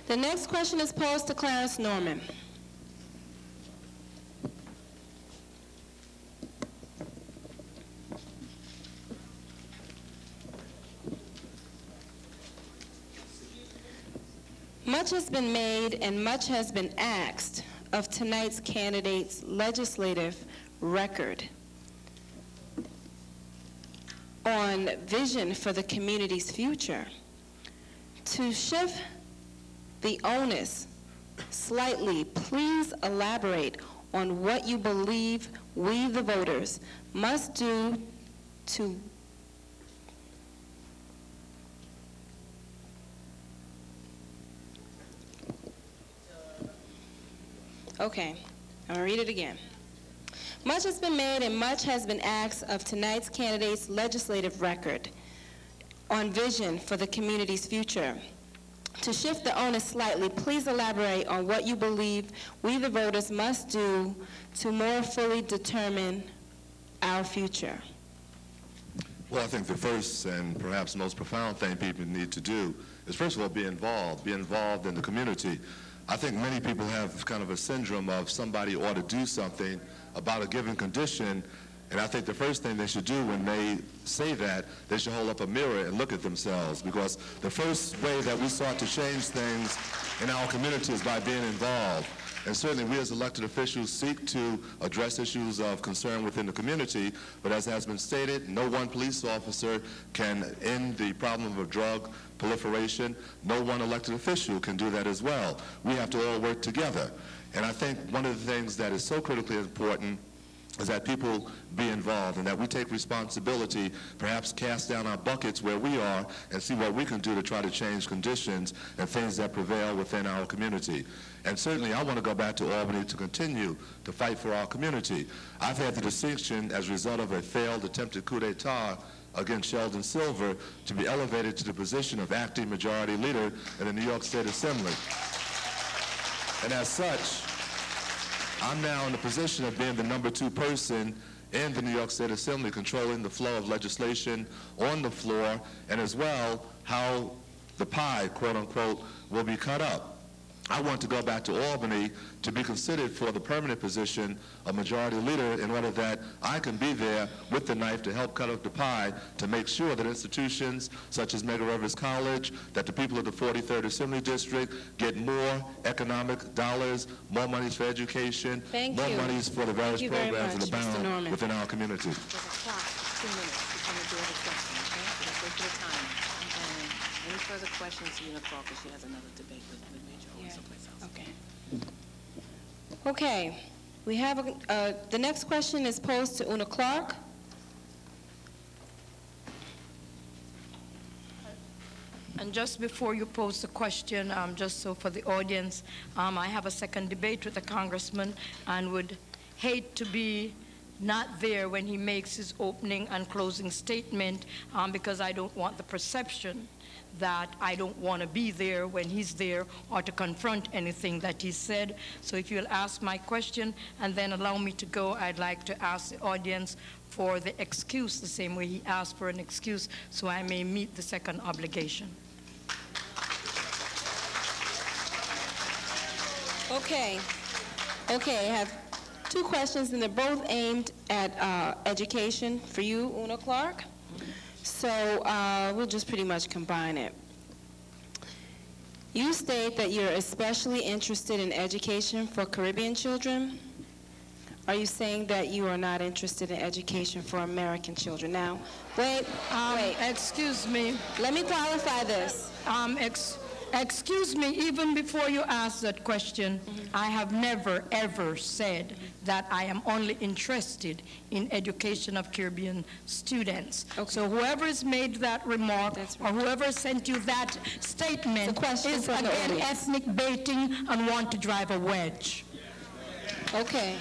The next question is posed to Clarence Norman. Much has been made and much has been asked of tonight's candidate's legislative record on vision for the community's future. To shift the onus slightly, please elaborate on what you believe we, the voters, must do to Okay, I'm gonna read it again. Much has been made and much has been asked of tonight's candidate's legislative record on vision for the community's future. To shift the onus slightly, please elaborate on what you believe we, the voters, must do to more fully determine our future. Well, I think the first and perhaps most profound thing people need to do is, first of all, be involved in the community. I think many people have kind of a syndrome of somebody ought to do something about a given condition, and I think the first thing they should do when they say that, they should hold up a mirror and look at themselves, because the first way that we start to change things in our community is by being involved. And certainly we as elected officials seek to address issues of concern within the community, but as has been stated, no one police officer can end the problem of drug proliferation. No one elected official can do that as well. We have to all work together. And I think one of the things that is so critically important is that people be involved and that we take responsibility, perhaps cast down our buckets where we are and see what we can do to try to change conditions and things that prevail within our community. And certainly I want to go back to Albany to continue to fight for our community. I've had the distinction as a result of a failed attempted coup d'etat against Sheldon Silver to be elevated to the position of acting majority leader in the New York State Assembly. And as such, I'm now in the position of being the #2 person in the New York State Assembly, controlling the flow of legislation on the floor, and as well how the pie, quote unquote, will be cut up. I want to go back to Albany to be considered for the permanent position of majority leader in order that I can be there with the knife to help cut up the pie to make sure that institutions such as Medgar Evers College, that the people of the 43rd Assembly District get more economic dollars, more monies for education, more monies for the various programs that abound within our community. There's a clock, 2 minutes. You're going to do other questions, okay? Let's wait for the time. And any further questions to Una Clark, because she has another debate with Major or someplace else. Okay. Okay. We have the next question is posed to Una Clark. And just before you pose the question, just so for the audience, I have a second debate with the congressman and would hate to be not there when he makes his opening and closing statement because I don't want the perception that I don't want to be there when he's there or to confront anything that he said. So if you'll ask my question and then allow me to go, I'd like to ask the audience for the excuse the same way he asked for an excuse so I may meet the second obligation. Okay. Okay, I have 2 questions, and they're both aimed at education for you, Una Clark. So we'll just pretty much combine it. You state that you're especially interested in education for Caribbean children. Are you saying that you are not interested in education for American children? Now, wait. Excuse me. Let me qualify this. Excuse me, even before you ask that question, I have never, ever said that I am only interested in education of Caribbean students. Okay. So whoever has made that remark or whoever sent you that statement is again ethnic baiting and want to drive a wedge. Okay.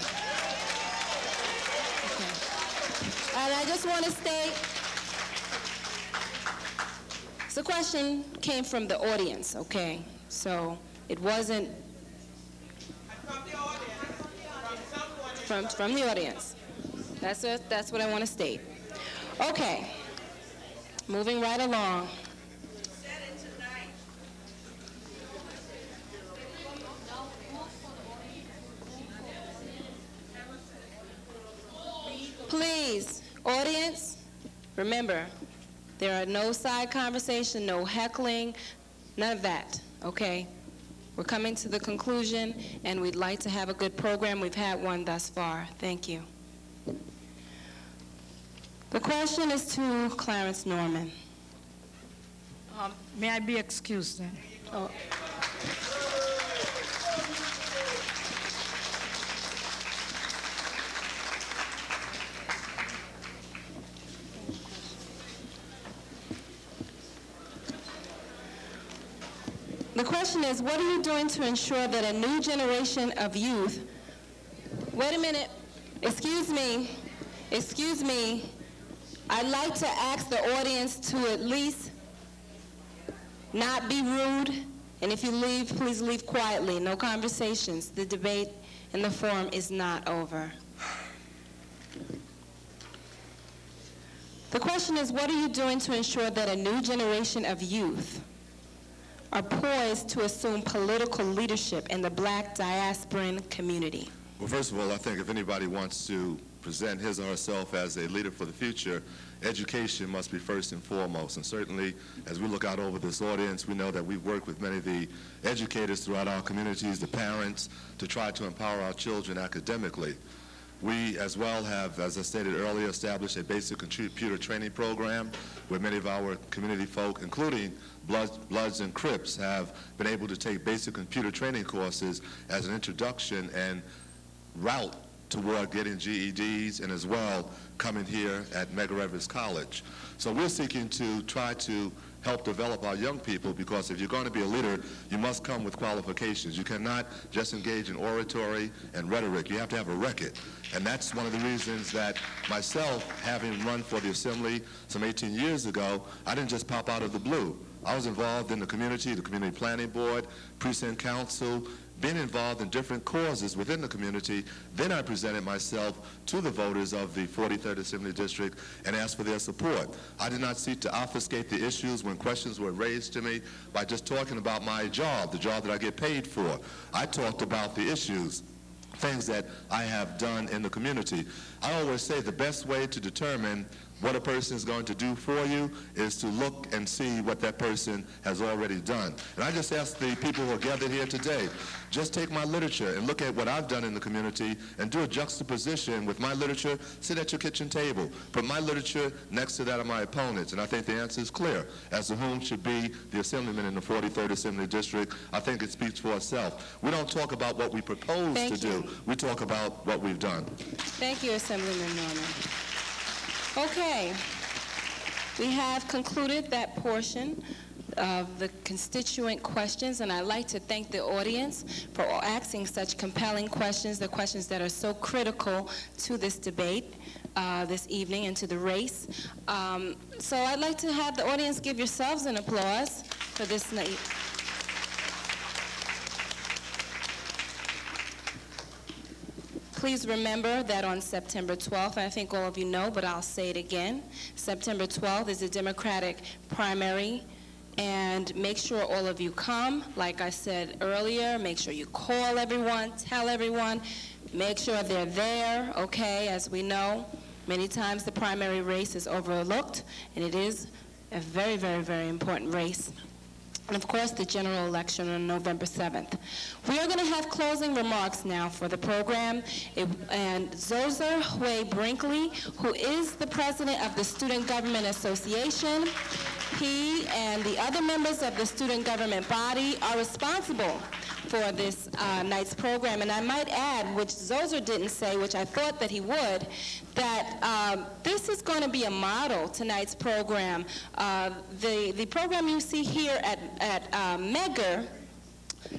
And I just want to state, the question came from the audience, okay? So it wasn't from the audience. That's what I want to state. Okay, moving right along. Please, audience, remember, there are no side conversation, no heckling, none of that, okay? We're coming to the conclusion, and we'd like to have a good program. We've had one thus far. Thank you. The question is to Clarence Norman. May I be excused then? Oh. The question is, what are you doing to ensure that a new generation of youth, wait a minute, excuse me, I'd like to ask the audience to at least not be rude, and if you leave, please leave quietly, no conversations. The debate in the forum is not over. The question is, what are you doing to ensure that a new generation of youth are poised to assume political leadership in the Black diasporan community? Well, first of all, I think if anybody wants to present his or herself as a leader for the future, education must be first and foremost. And certainly, as we look out over this audience, we know that we've worked with many of the educators throughout our communities, the parents, to try to empower our children academically. We as well have, as I stated earlier, established a basic computer training program where many of our community folk, including Bloods and Crips, have been able to take basic computer training courses as an introduction and route toward getting GEDs, and as well coming here at Medgar Evers College. So we're seeking to try to help develop our young people, because if you're going to be a leader, you must come with qualifications. You cannot just engage in oratory and rhetoric. You have to have a record. And that's one of the reasons that myself, having run for the Assembly some 18 years ago, I didn't just pop out of the blue. I was involved in the community planning board, precinct council, been involved in different causes within the community. Then I presented myself to the voters of the 43rd Assembly District and asked for their support. I did not seek to obfuscate the issues when questions were raised to me by just talking about my job, the job that I get paid for. I talked about the issues, things that I have done in the community. I always say the best way to determine what a person is going to do for you is to look and see what that person has already done. And I just ask the people who are gathered here today, just take my literature and look at what I've done in the community and do a juxtaposition with my literature. Sit at your kitchen table. Put my literature next to that of my opponents. And I think the answer is clear as to whom should be the assemblyman in the 43rd Assembly District. I think it speaks for itself. We don't talk about what we propose to do. We talk about what we've done. Thank you, Assemblyman Norman. Okay, we have concluded that portion of the constituent questions, and I'd like to thank the audience for asking such compelling questions, the questions that are so critical to this debate this evening and to the race. So I'd like to have the audience give yourselves an applause for this night. Please remember that on September 12th, I think all of you know, but I'll say it again, September 12th is a Democratic primary, and make sure all of you come. Like I said earlier, make sure you call everyone, tell everyone, make sure they're there, okay? As we know, many times the primary race is overlooked, and it is a very, very, very important race. And of course, the general election on November 7th. We are going to have closing remarks now for the program. And Zoser Hui Brinkley, who is the president of the Student Government Association, he and the other members of the student government body are responsible for this night's program. And I might add, which Zoser didn't say, which I thought that he would, that this is going to be a model, tonight's program. The program you see here at Medgar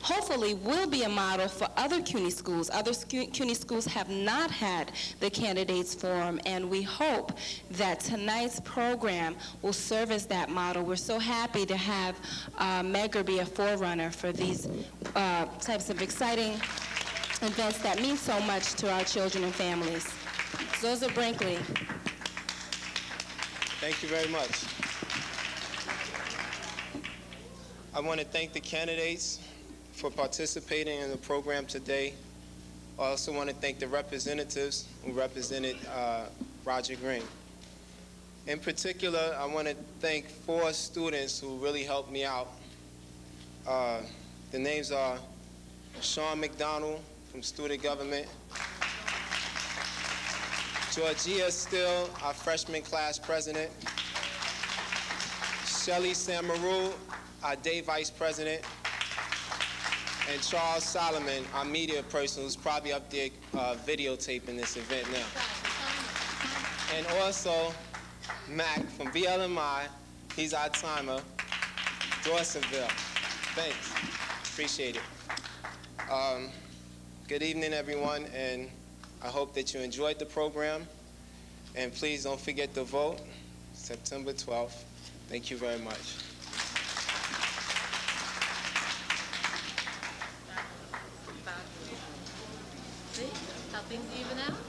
hopefully will be a model for other CUNY schools. Other CUNY schools have not had the candidates forum, and we hope that tonight's program will serve as that model. We're so happy to have Medgar be a forerunner for these types of exciting events that mean so much to our children and families. Zoser Brinkley. Thank you very much. I want to thank the candidates for participating in the program today. I also want to thank the representatives who represented Roger Green. In particular, I want to thank 4 students who really helped me out. The names are Sean McDonald from Student Government, Georgia Still, our freshman class president, Shelly Samaru, our day vice president, and Charles Solomon, our media person, who's probably up there videotaping this event now. And also Mac from BLMI, he's our timer, Dawsonville. Thanks, appreciate it. Good evening, everyone, and I hope that you enjoyed the program. And please don't forget to vote, September 12th. Thank you very much. See how things even out?